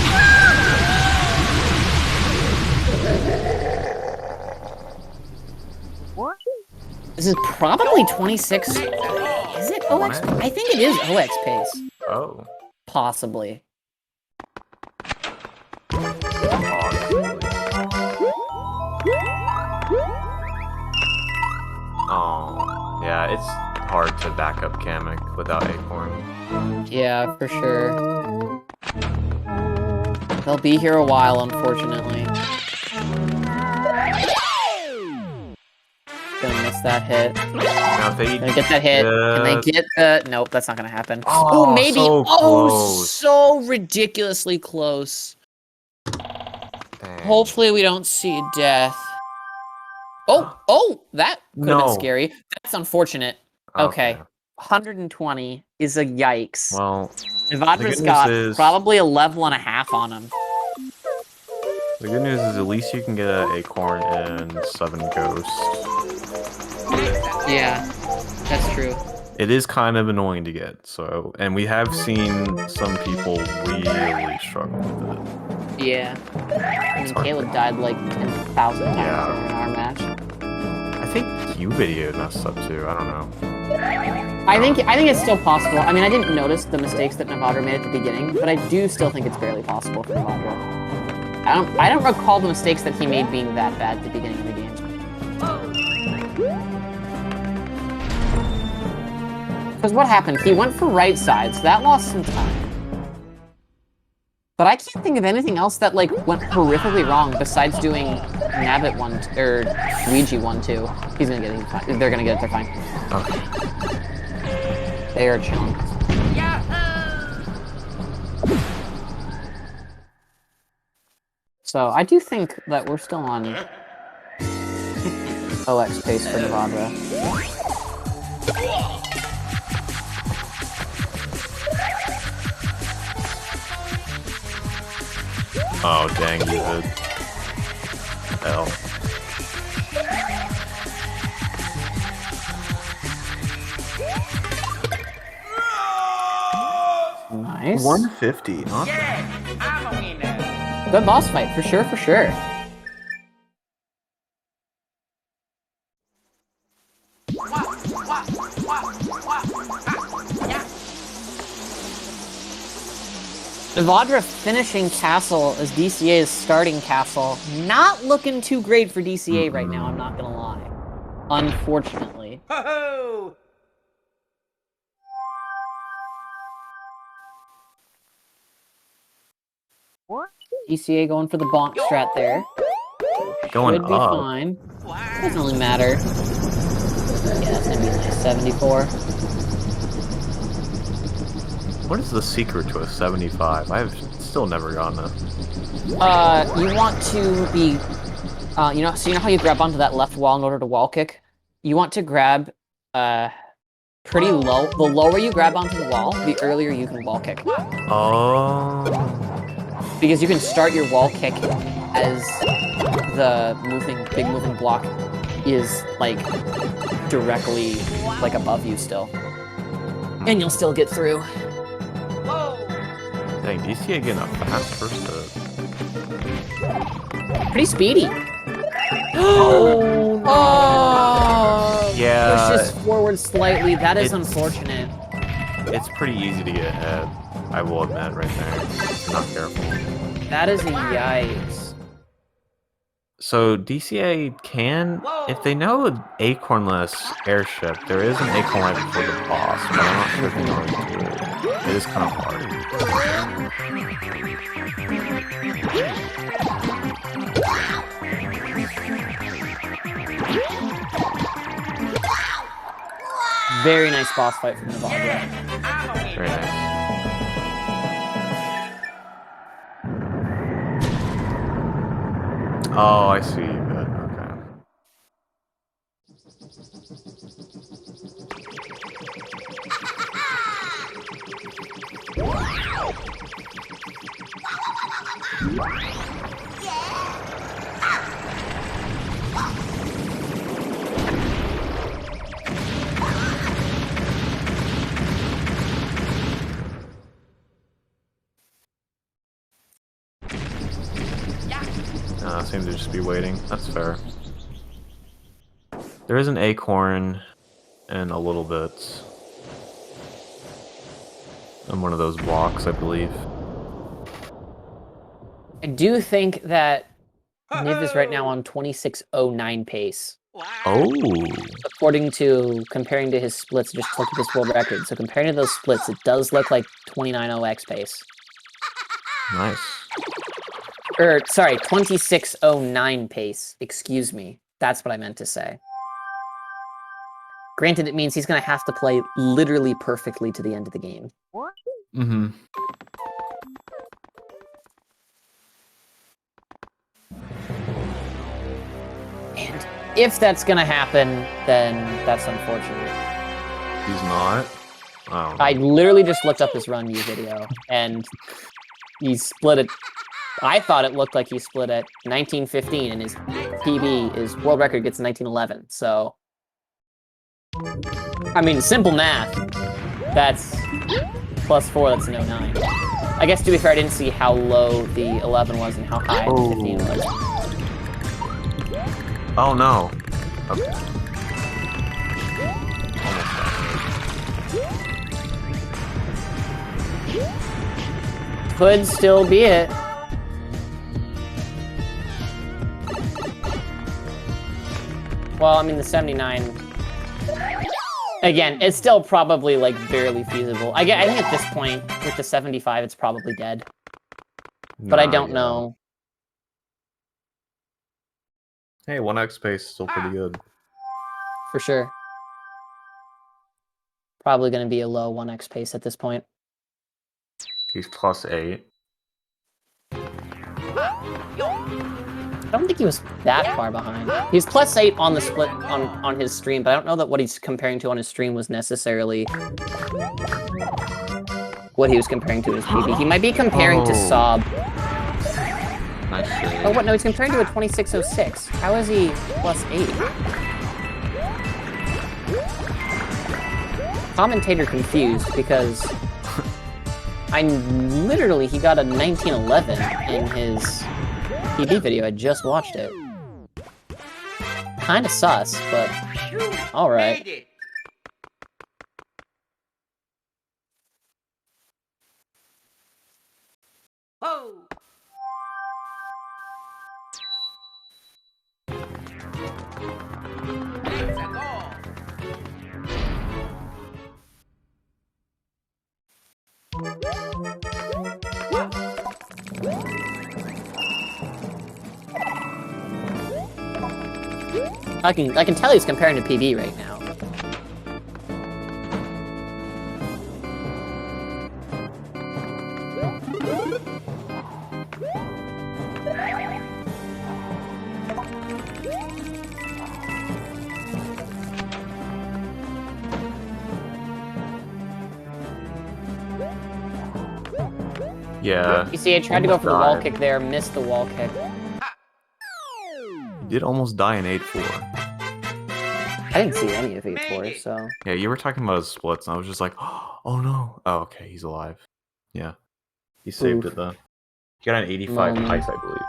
This is probably 26. Is it OX? I think it is OX pace. Oh. Possibly. Oh, yeah, it's hard to back up Kamek without Acorn. Yeah, for sure. They'll be here a while, unfortunately. Gonna miss that hit. Now if they Gonna get that hit. Can they get the... Nope, that's not gonna happen. Oh, maybe. so close. So ridiculously close. Dang. Hopefully we don't see death. That could have been scary. That's unfortunate. Okay. 120 is a yikes. Well, Nivadra's got probably a level and a half on him. The good news is at least you can get an Acorn and 7 Ghosts. Yeah, that's true. It is kind of annoying to get, and we have seen some people really struggle with it. Yeah. I mean, Caleb died like 10,000 times in our match. I think you video messed up too, I don't know. I think it's still possible. I mean, I didn't notice the mistakes that Nivadra made at the beginning, but I do still think it's barely possible for Nivadra. I don't recall the mistakes that he made being that bad at the beginning of the game. Because what happened? He went for right side, so that lost some time. But I can't think of anything else that like went horrifically wrong besides doing Nabbit 1 or Luigi 1-2. He's gonna get it fine. They're gonna get it. They're fine. Okay. They are chilling. So I do think that we're still on OX pace for Nivadra. Oh dang, you did. L. Nice. 150, not Yeah, I'm a winner. Good boss fight, for sure, for sure. Nivadra finishing castle as DCA's starting castle. Not looking too great for DCA right now, I'm not gonna lie. Unfortunately. Ho-ho! DCA going for the bonk strat there. going Should be up. fine. Doesn't really matter. Yeah, that's gonna be a nice 74. What is the secret to a 75? I've still never gotten it. You want to be, so you know how you grab onto that left wall in order to wall kick? You want to grab, pretty low. The lower you grab onto the wall, the earlier you can wall kick. Oh. Because you can start your wall kick as the big moving block is, like, directly, like, above you still. And you'll still get through. Dang, DCA getting a fast first hit. Pretty speedy. Oh, Oh! Yeah. Pushes forward slightly. That is unfortunate. It's pretty easy to get ahead, I will admit, right there. Not careful. That is a yikes. So DCA can, if they know an acornless airship, there is an acorn right before the boss, but I'm not sure if they know how to do it. It is kind of hard. Very nice boss fight from Nivadra. Very nice. Oh, I see. Good. Okay. Seem to just be waiting. That's fair. There is an acorn and a little bit on one of those blocks, I believe. I do think that Niv is right now on 26:09 pace. Oh, According to comparing to his splits, just look at this world record. So comparing to those splits, it does look like 29:0x pace. nice. Or sorry, 26:09 pace. Excuse me. That's what I meant to say. Granted, it means he's going to have to play literally perfectly to the end of the game. Mm-hmm. And if that's going to happen, then that's unfortunate. He's not. Oh. I literally just looked up his run view video, and he split it. I thought it looked like he split at 19:15, and his PB, his world record, gets 19:11. So, I mean, simple math. That's +4. That's an 09. I guess to be fair, I didn't see how low the 11 was and how high the 15 was. Oh no. Okay. Could still be it. Well, I mean, the 79... Again, it's still probably, like, barely feasible. I think at this point, with the 75, it's probably dead. But I don't know. Hey, 1x pace is still pretty good. For sure. Probably going to be a low 1x pace at this point. He's +8. I don't think he was that far behind. He's +8 on the split on his stream, but I don't know that what he's comparing to on his stream was necessarily what he was comparing to his PB. He might be comparing to Sob. Nice shade. Oh, what? No, he's comparing to a 2606. How is he +8? Commentator confused because literally he got a 1911 in his PB video. I just watched it. Kinda sus, but alright. Whoa! Let's go! I can tell he's comparing to PB right now. Yeah. You see, I tried to go for the wall died. kick there, missed the wall kick. He did almost die in 8-4. I didn't see any of 8-4, so... Yeah, you were talking about his splits, and I was just like, oh no. Oh, okay, he's alive. Yeah. He saved Oof. it, though. He got an 85 Mm. height, I believe.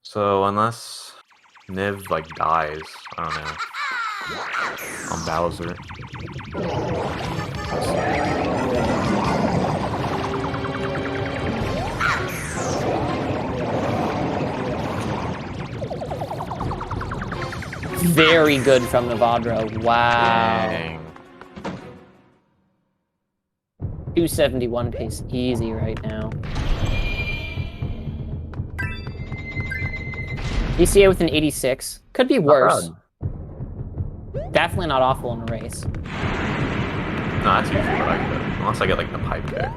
So, unless Niv like dies. I don't know. On Bowser. Very good from Nivadra. Wow. Dang. 271 pace easy right now. DCA with an 86. Could be worse. Definitely not awful in a race. No, that's usually what I get. Unless I get like the pipe kick.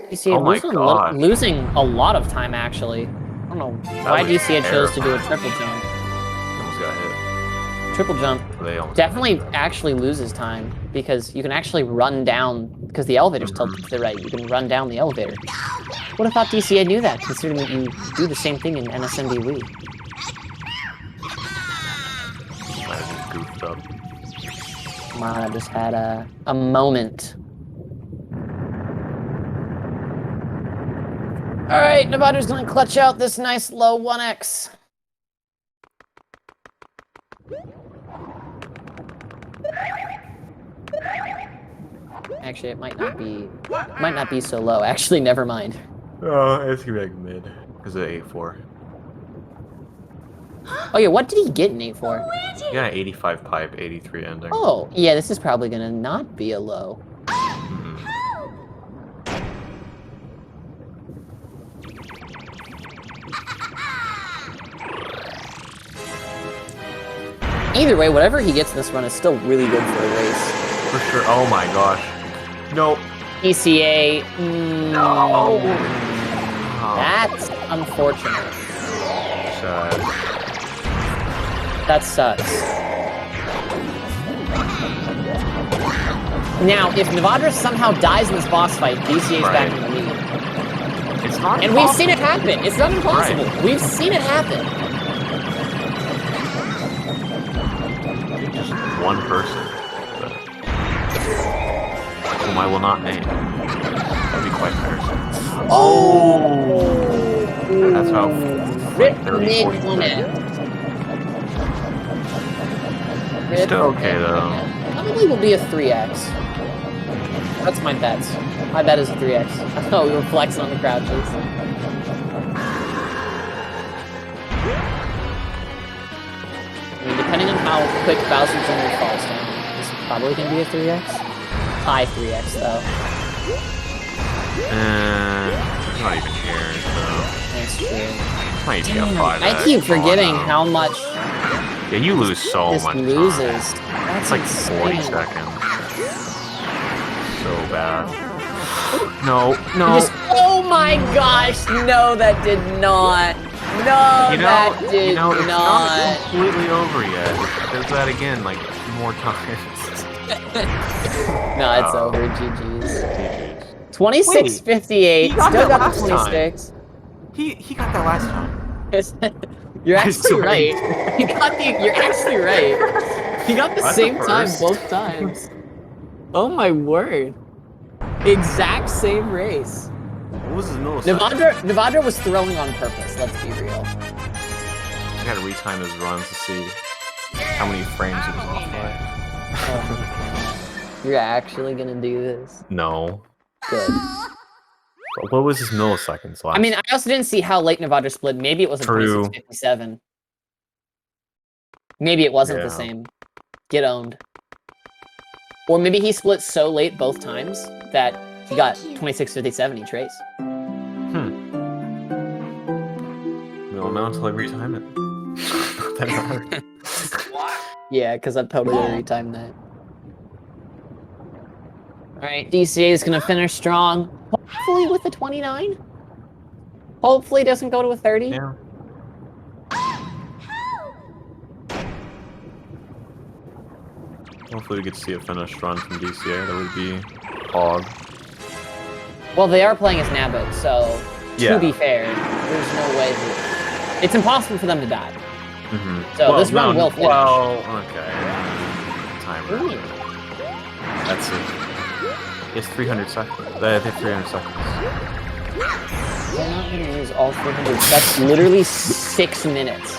DCA Oh my God. losing a lot of time, actually. I don't know why was DCA chose to do a terrifying. triple jump. Almost got hit. Triple jump They almost definitely got hit. actually loses time because you can actually run down, because the elevator's tilted to the right, you can run down the elevator. Would have thought DCA knew that, considering that you do the same thing in NSMD Wii. Might have just goofed up. Come on, I just had a moment. Alright, Nivadra's gonna clutch out this nice low 1x. Actually, it might not be so low. Actually, never mind. Oh, it's gonna be like mid. Because of 8-4. Oh yeah, what did he get in 8-4? Yeah, 85 pipe, 83 ending. Oh, yeah, this is probably gonna not be a low. Mhm. Either way, whatever he gets in this run is still really good for a race. For sure. Oh my gosh. No. ECA. No. That's unfortunate. Sad. That sucks. Now, if Nivadra somehow dies in this boss fight, DCA's back in the lead. It's not And we've seen it happen. It's not impossible. Right. We've seen it happen. Just one person. Whom I will not name. That'd be quite embarrassing. Oh! That's how Rip 30, Nick 40 on it. It's still okay though. Probably will be a 3x. That's my bets. My bet is a 3x. Oh, we were flexing on the crouches. I mean, depending on how quick Bowser Jr. falls down, this is probably going to be a 3x. High 3x, though. It's not even here, so. That's true. Might even get a 5x. I keep forgetting how much Yeah, you lose so this much. loses. Time. That's It's like insane. 40 seconds. So bad. No, no. Oh my gosh! No, that did not. No, that did it's not. not completely over yet. It does that again, like, more times. No, it's Oh. over. GG's. GG's. 26:58. he got Still that got last the 26. He got that last time. You're I actually swear. right. You're actually right. He got the That's same the time first. both times. Oh my word. Exact same race. What was his millisecond? Nivadra was throwing on purpose, let's be real. I gotta retime his runs to see how many frames he was off by. Oh my God. You're actually gonna do this? No. Good. But what was his milliseconds last? I mean, I also didn't see how late Nivadra split. Maybe it was a True. 26:57. Maybe it wasn't the Yeah. same. Get owned. Or maybe he split so late both times that he got 26:57 each race. We'll know until I retime it. Not that hard. Yeah, because I'm totally gonna retime that. Alright, DCA is gonna finish strong. Hopefully with a 29. Hopefully it doesn't go to a 30. Yeah. Hopefully we get to see a finished run from DCA. That would be hog. Well, they are playing as Nabbit, so To be fair, there's no way that... It's impossible for them to die. So this run will finish. Well, okay. Timer. Ooh. That's it. It's 300 seconds. They have 300 seconds. They're not going to use all 300. That's literally 6 minutes.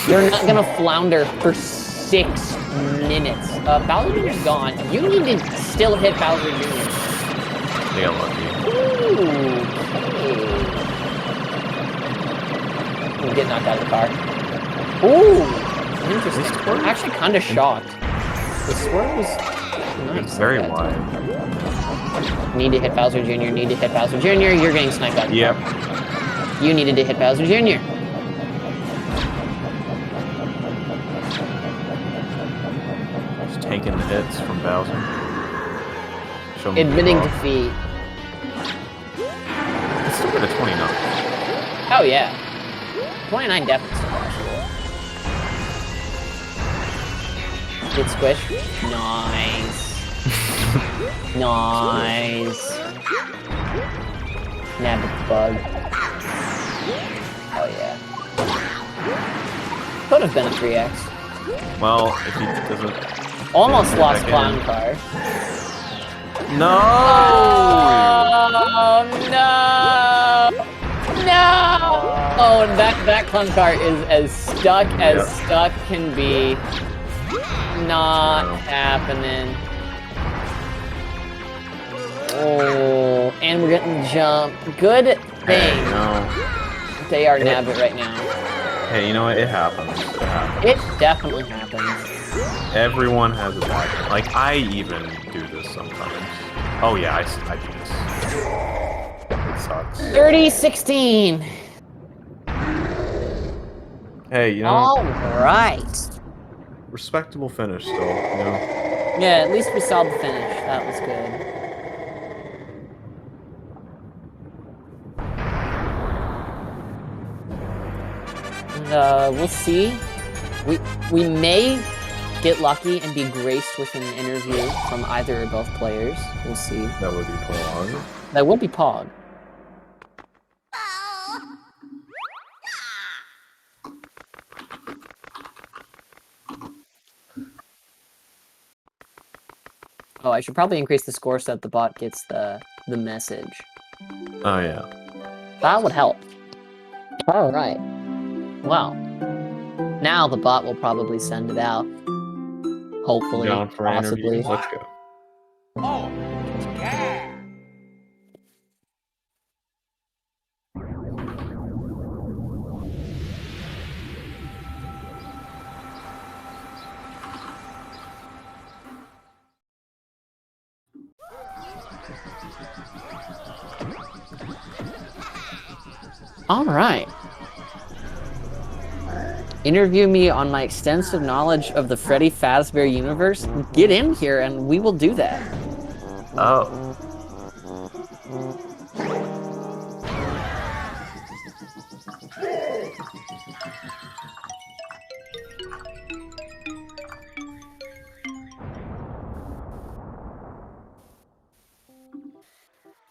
They're not going to flounder for 6 minutes. Bowser Jr.'s gone. You need to still hit Bowser Jr. They got lucky. Ooh, okay. We'll get knocked out of the car. Ooh, interesting. I'm actually kind of shocked. The swerve was nice. It's very wide. Need to hit Bowser Jr., need to hit Bowser Jr., you're getting sniped out. Yep. You needed to hit Bowser Jr. Just taking the hits from Bowser. Show me Admitting the defeat. It's still at a 29. Oh yeah. 29 definitely still possible. Get squished. Nice. Nice. Nab the bug. Oh yeah. Could have been a 3x. Well, if he doesn't... Almost get lost back clown in. car. No! Oh no! No! Oh, and that clown car is as stuck as stuck can be. Not happening. Oh, and we're getting jumped. Good thing they are nabbing right now. Hey, you know what? It happens. It happens. It definitely happens. Everyone has a bad... Like, I even do this sometimes. Oh yeah, I do this. It sucks. 30-16. Hey, you know... All right. Respectable finish still, you know? Yeah, at least we saw the finish. That was good. And, we'll see. We may get lucky and be graced with an interview from either or both players. We'll see. That would be Pog. That would be Pog. Oh, I should probably increase the score so that the bot gets the message. Oh yeah. That would help. All right. Well, now the bot will probably send it out. Hopefully, John for possibly. interviews. Let's go. Oh, yeah. All right. Interview me on my extensive knowledge of the Freddy Fazbear universe. Get in here and we will do that. Oh.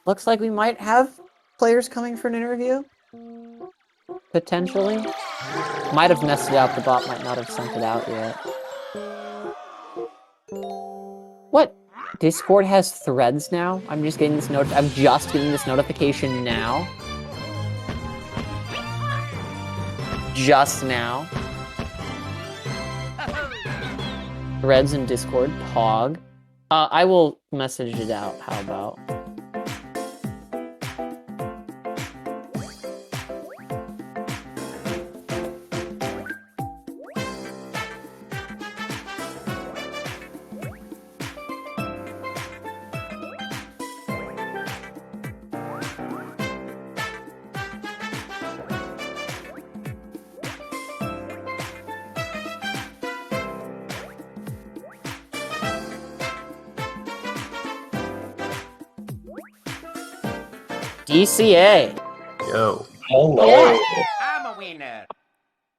Looks like we might have players coming for an interview. Potentially. Might have messed it up. The bot might not have sent it out yet. What? Discord has threads now? I'm just getting this notification now. Just now. Threads in Discord. Pog. I will message it out. How about? DCA. Yo. Yeah. I'm a winner.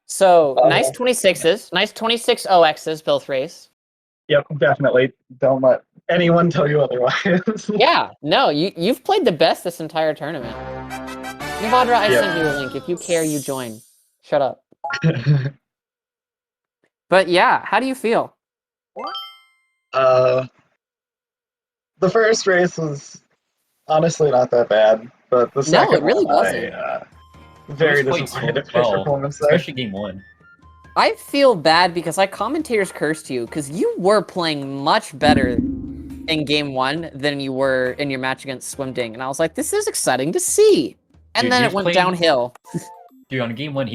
So, nice 26s. Nice 26 OXs, Bill Thrace. Yep, definitely. Don't let anyone tell you otherwise. Yeah, no, you've played the best this entire tournament. Nivadra, I Yeah. sent you a link. If you care, you join. Shut up. But yeah, how do you feel? The first race was honestly not that bad, but the second it really one, wasn't. very It was quite disappointed with well, performance there. especially game 1. I feel bad because I commentators cursed you because you were playing much better in game 1 than you were in your match against Swimding, and I was like, this is exciting to see. And Dude, then he it was went playing- downhill. Dude, on game 1,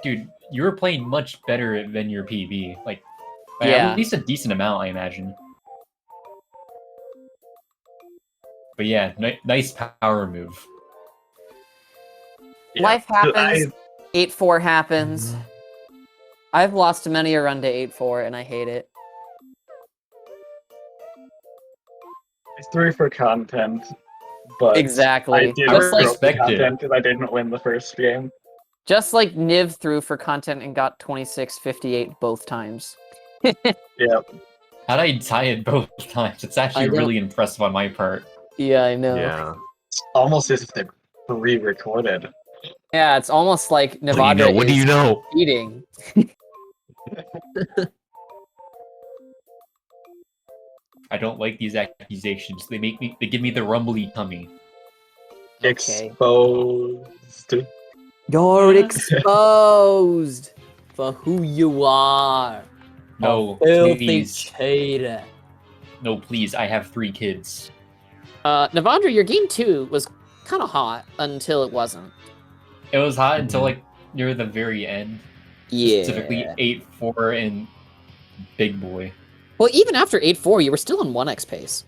dude, you were playing much better than your PB. Like Yeah. at least a decent amount, I imagine. But yeah, nice power move. Yeah. Life happens. 8-4 happens. I've lost many a run to 8-4, and I hate it. I threw for content, but Exactly. I did Just like- respect Respect it. content because I didn't win the first game. Just like Niv threw for content and got 26-58 both times. Yeah. How'd I tie it both times? It's actually I don't- really impressive on my part. Yeah, I know. Yeah. It's almost as if they're pre-recorded. Yeah, it's almost like What do you Nivadra know? What do you is know? cheating. I don't like these accusations. They give me the rumbly tummy. Okay. Exposed. You're exposed for who you are. No, A filthy please. cheater. No, please. I have 3 kids. Nivadra, your game 2 was kind of hot until it wasn't. It was hot until like near the very end. Yeah. Specifically 8-4 and Big Boy. Well, even after 8-4, you were still in 1x pace.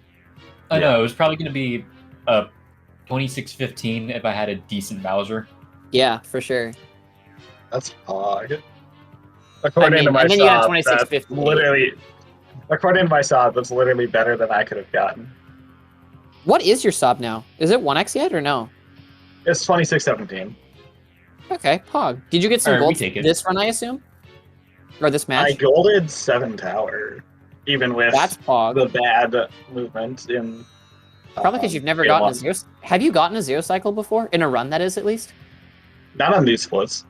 I Yeah. know, it was probably going to be 26-15 if I had a decent Bowser. Yeah, for sure. That's hog. According mean, to my and then you got sub, 26, that's 58. literally. According to my sub, that's literally better than I could have gotten. What is your sub now? Is it 1x yet or no? It's 26-17. Okay, Pog. Did you get some Alright, we gold take it. this run, I assume? Or this I match? golded 7 tower, even with That's Pog. the bad movement in. Probably because you've never game gotten one. a zero. Have you gotten a zero cycle before? In a run, that is, at least? Not on these splits.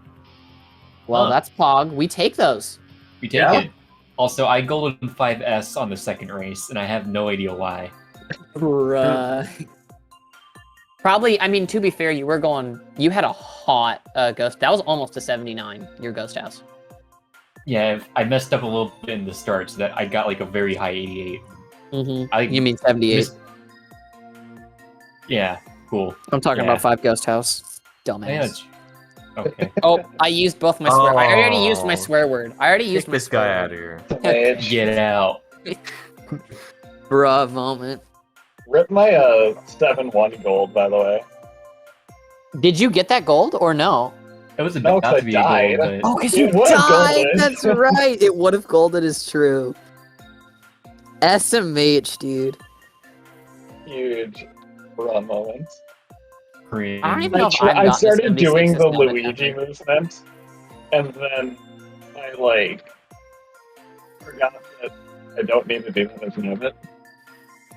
Well, Huh. that's Pog. We take those. We take Yeah. it. Also, I golded 5S on the second race, and I have no idea why. Bruh. Probably, I mean, to be fair, you were going... You had a hot ghost. That was almost a 79, your ghost house. Yeah, I messed up a little bit in the start, so that I got like a very high 88. Mm-hmm. I You mean 78. missed- Yeah, cool. I'm talking yeah. about 5 ghost house. Yeah, Dumbass. it's- okay. Oh, I used both my swear... I already used my Oh. swear word. I already used Kick my this guy swear out of word. here. Okay. Get it out. Bruh moment. Rip my 7-1 gold, by the way. Did you get that gold or no? It was No, about 'cause to be I a goal, died. but Oh, because It you would've died! golden. That's right! It would have golden is true. SMH, dude. Huge run moments. cringe. I don't know if I've I gotten started 76 doing the now that Luigi happened. movement, and then I forgot that I don't need to do that as a movement.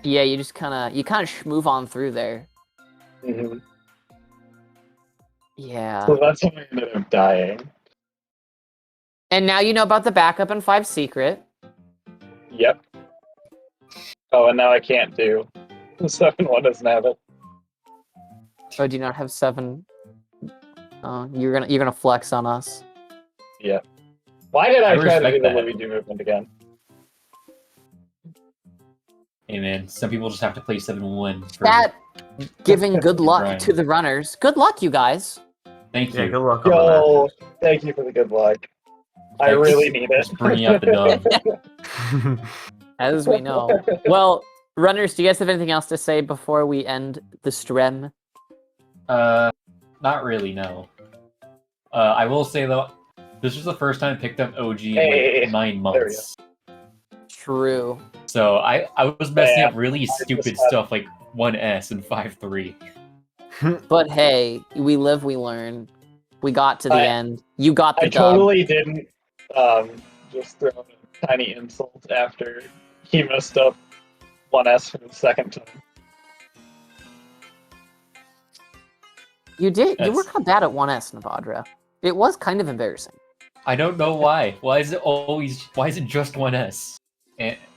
Yeah, you just kind of move on through there. Mm-hmm. Yeah. So that's how I ended up dying. And now you know about the backup and 5 secret. Yep. Oh, and now I can't do 7-1 doesn't have it. Oh, do you not have 7? Oh, you're gonna flex on us. Yep. Why did I I try to do respect the that. Luigi movement again? Hey man, some people just have to play 7-1. for- That giving good luck Right. to the runners. Good luck, you guys. Thank Yeah, you. good luck on Yo, thank you for the good luck. I Thanks. really need it. Just bringing out the dub. that. As we know. Well, runners, do you guys have anything else to say before we end the stream? Not really, no. I will say though, this was the first time I picked up OG in Hey, like 9 there we months. True. So I was messing Yeah, up really stupid just had- stuff like 1S and 5-3. But hey, we live, we learn. We got to the I- end. You got the I dub. totally didn't just throw a tiny insult after he messed up 1S for the second time. You did. You were That's- kind of bad at 1S, Nivadra. It was kind of embarrassing. I don't know why. Why is it just 1S?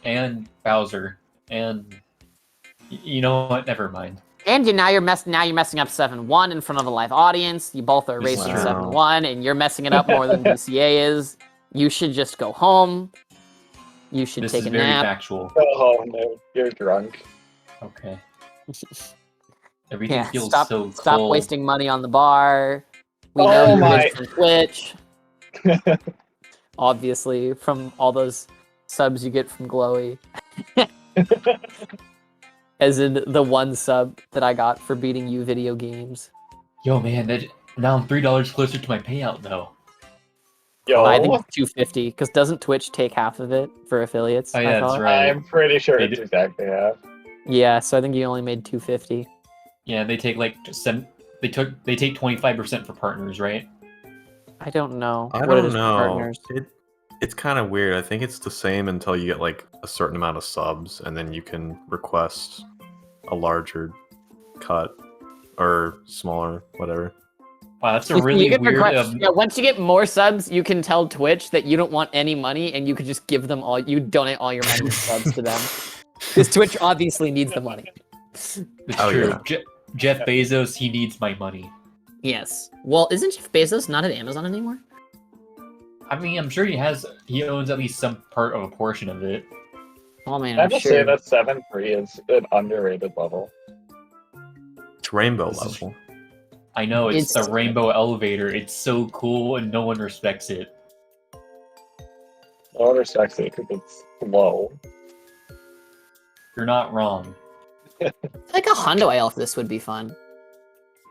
And Bowser. And you know what? Never mind. And now you're messing up 7-1 in front of a live audience. You both are This is racing true. 7-1, and you're messing it up more than DCA is. You should just go home. You should This take is a very nap. factual. Oh no, you're drunk. Okay. Everything Yeah, feels stop so stop cold. wasting money on the bar. We Oh know you're my- rich from Twitch. Obviously, from all those subs you get from Glowy. As in the one sub that I got for beating you video games. Yo, man, now I'm $3 closer to my payout, though. Yo, I think it's 250 because doesn't Twitch take half of it for affiliates? Oh, yeah, I that's thought? right. I'm pretty sure They it's do- exactly half. Yeah, so I think you only made 250. Yeah, they take like they take 25% for partners, right? I don't know. I what it don't is for know. partners. It's kind of weird. I think it's the same until you get like a certain amount of subs, and then you can request a larger cut or smaller, whatever. Wow, that's a You really can weird. request- yeah, once you get more subs, you can tell Twitch that you don't want any money, and you could just give them all. You donate all your money and subs to them, because Twitch obviously needs the money. It's Oh, true. yeah. Jeff Bezos, he needs my money. Yes. Well, isn't Jeff Bezos not at Amazon anymore? I mean, I'm sure he owns at least some part of a portion of it. Oh man, I I'm have to sure. say that 7-3 is an underrated level. It's rainbow This is- level. I know it's It's- the rainbow elevator. It's so cool, and no one respects it. No one respects it because it's low. You're not wrong. Like a Hondo Elf, this would be fun.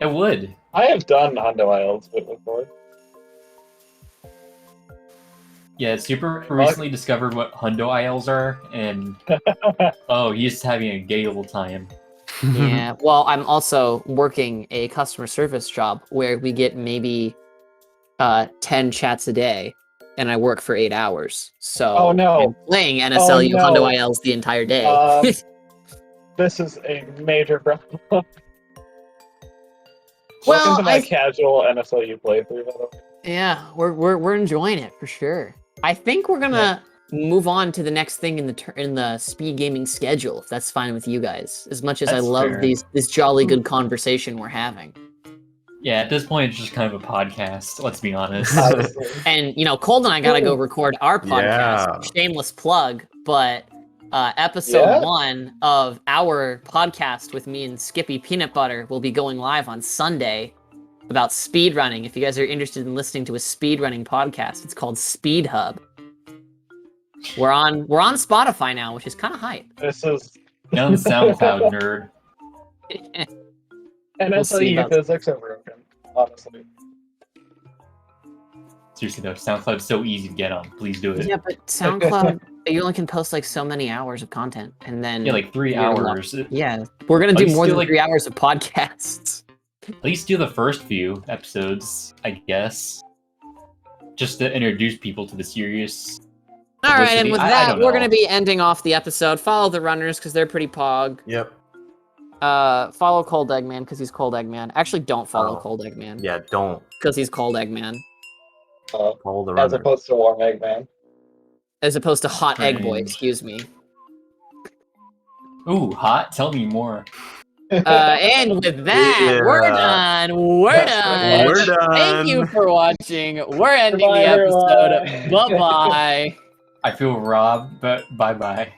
It would. I have done Hondo Isles before. Yeah, Super recently discovered what Hundo Isles are, and oh, he's having a gay old time. Yeah. Well, I'm also working a customer service job where we get maybe 10 chats a day, and I work for 8 hours. So Oh, no. I'm playing NSLU Oh, no. Hondo ILs the entire day. This is a major problem. Well, Welcome to my I- casual NSLU playthrough. By the way. Yeah, we're enjoying it for sure. I think we're gonna move on to the next thing in the speed gaming schedule, if that's fine with you guys. As much as I That's love fair. this jolly good conversation we're having. Yeah, at this point, it's just kind of a podcast. Let's be honest. Honestly. And Cold and I gotta go record our podcast. Yeah. Shameless plug, but episode Yeah. 1 of our podcast with me and Skippy Peanut Butter will be going live on Sunday about speedrunning. If you guys are interested in listening to a speedrunning podcast, it's called Speed Hub. We're on Spotify now, which is kind of hype. This is Young SoundCloud nerd. We'll see NSLU about- physics are broken. Honestly. Seriously though, SoundCloud's so easy to get on. Please do it. Yeah, but SoundCloud, you only can post like so many hours of content, and then Yeah, like 3 you're hours. yeah, we're gonna At do least more do, than like- 3 hours of podcasts. At least do the first few episodes, I guess. Just to introduce people to the series. All right, and Publicity, with I that, don't we're know. gonna be ending off the episode. Follow the runners because they're pretty pog. Yep. Follow Cold Eggman because he's Cold Eggman. Actually, don't follow Oh. Cold Eggman Yeah, don't because he's Cold Eggman, follow the As runners. opposed to Warm Eggman. as opposed to Hot Egg Boy. Strange. Excuse me. Ooh, hot? Tell me more. And with that, we're Yeah. done. We're done. We're done. Thank you for watching. We're ending Goodbye, the episode. everyone. Bye bye. I feel robbed, but bye bye.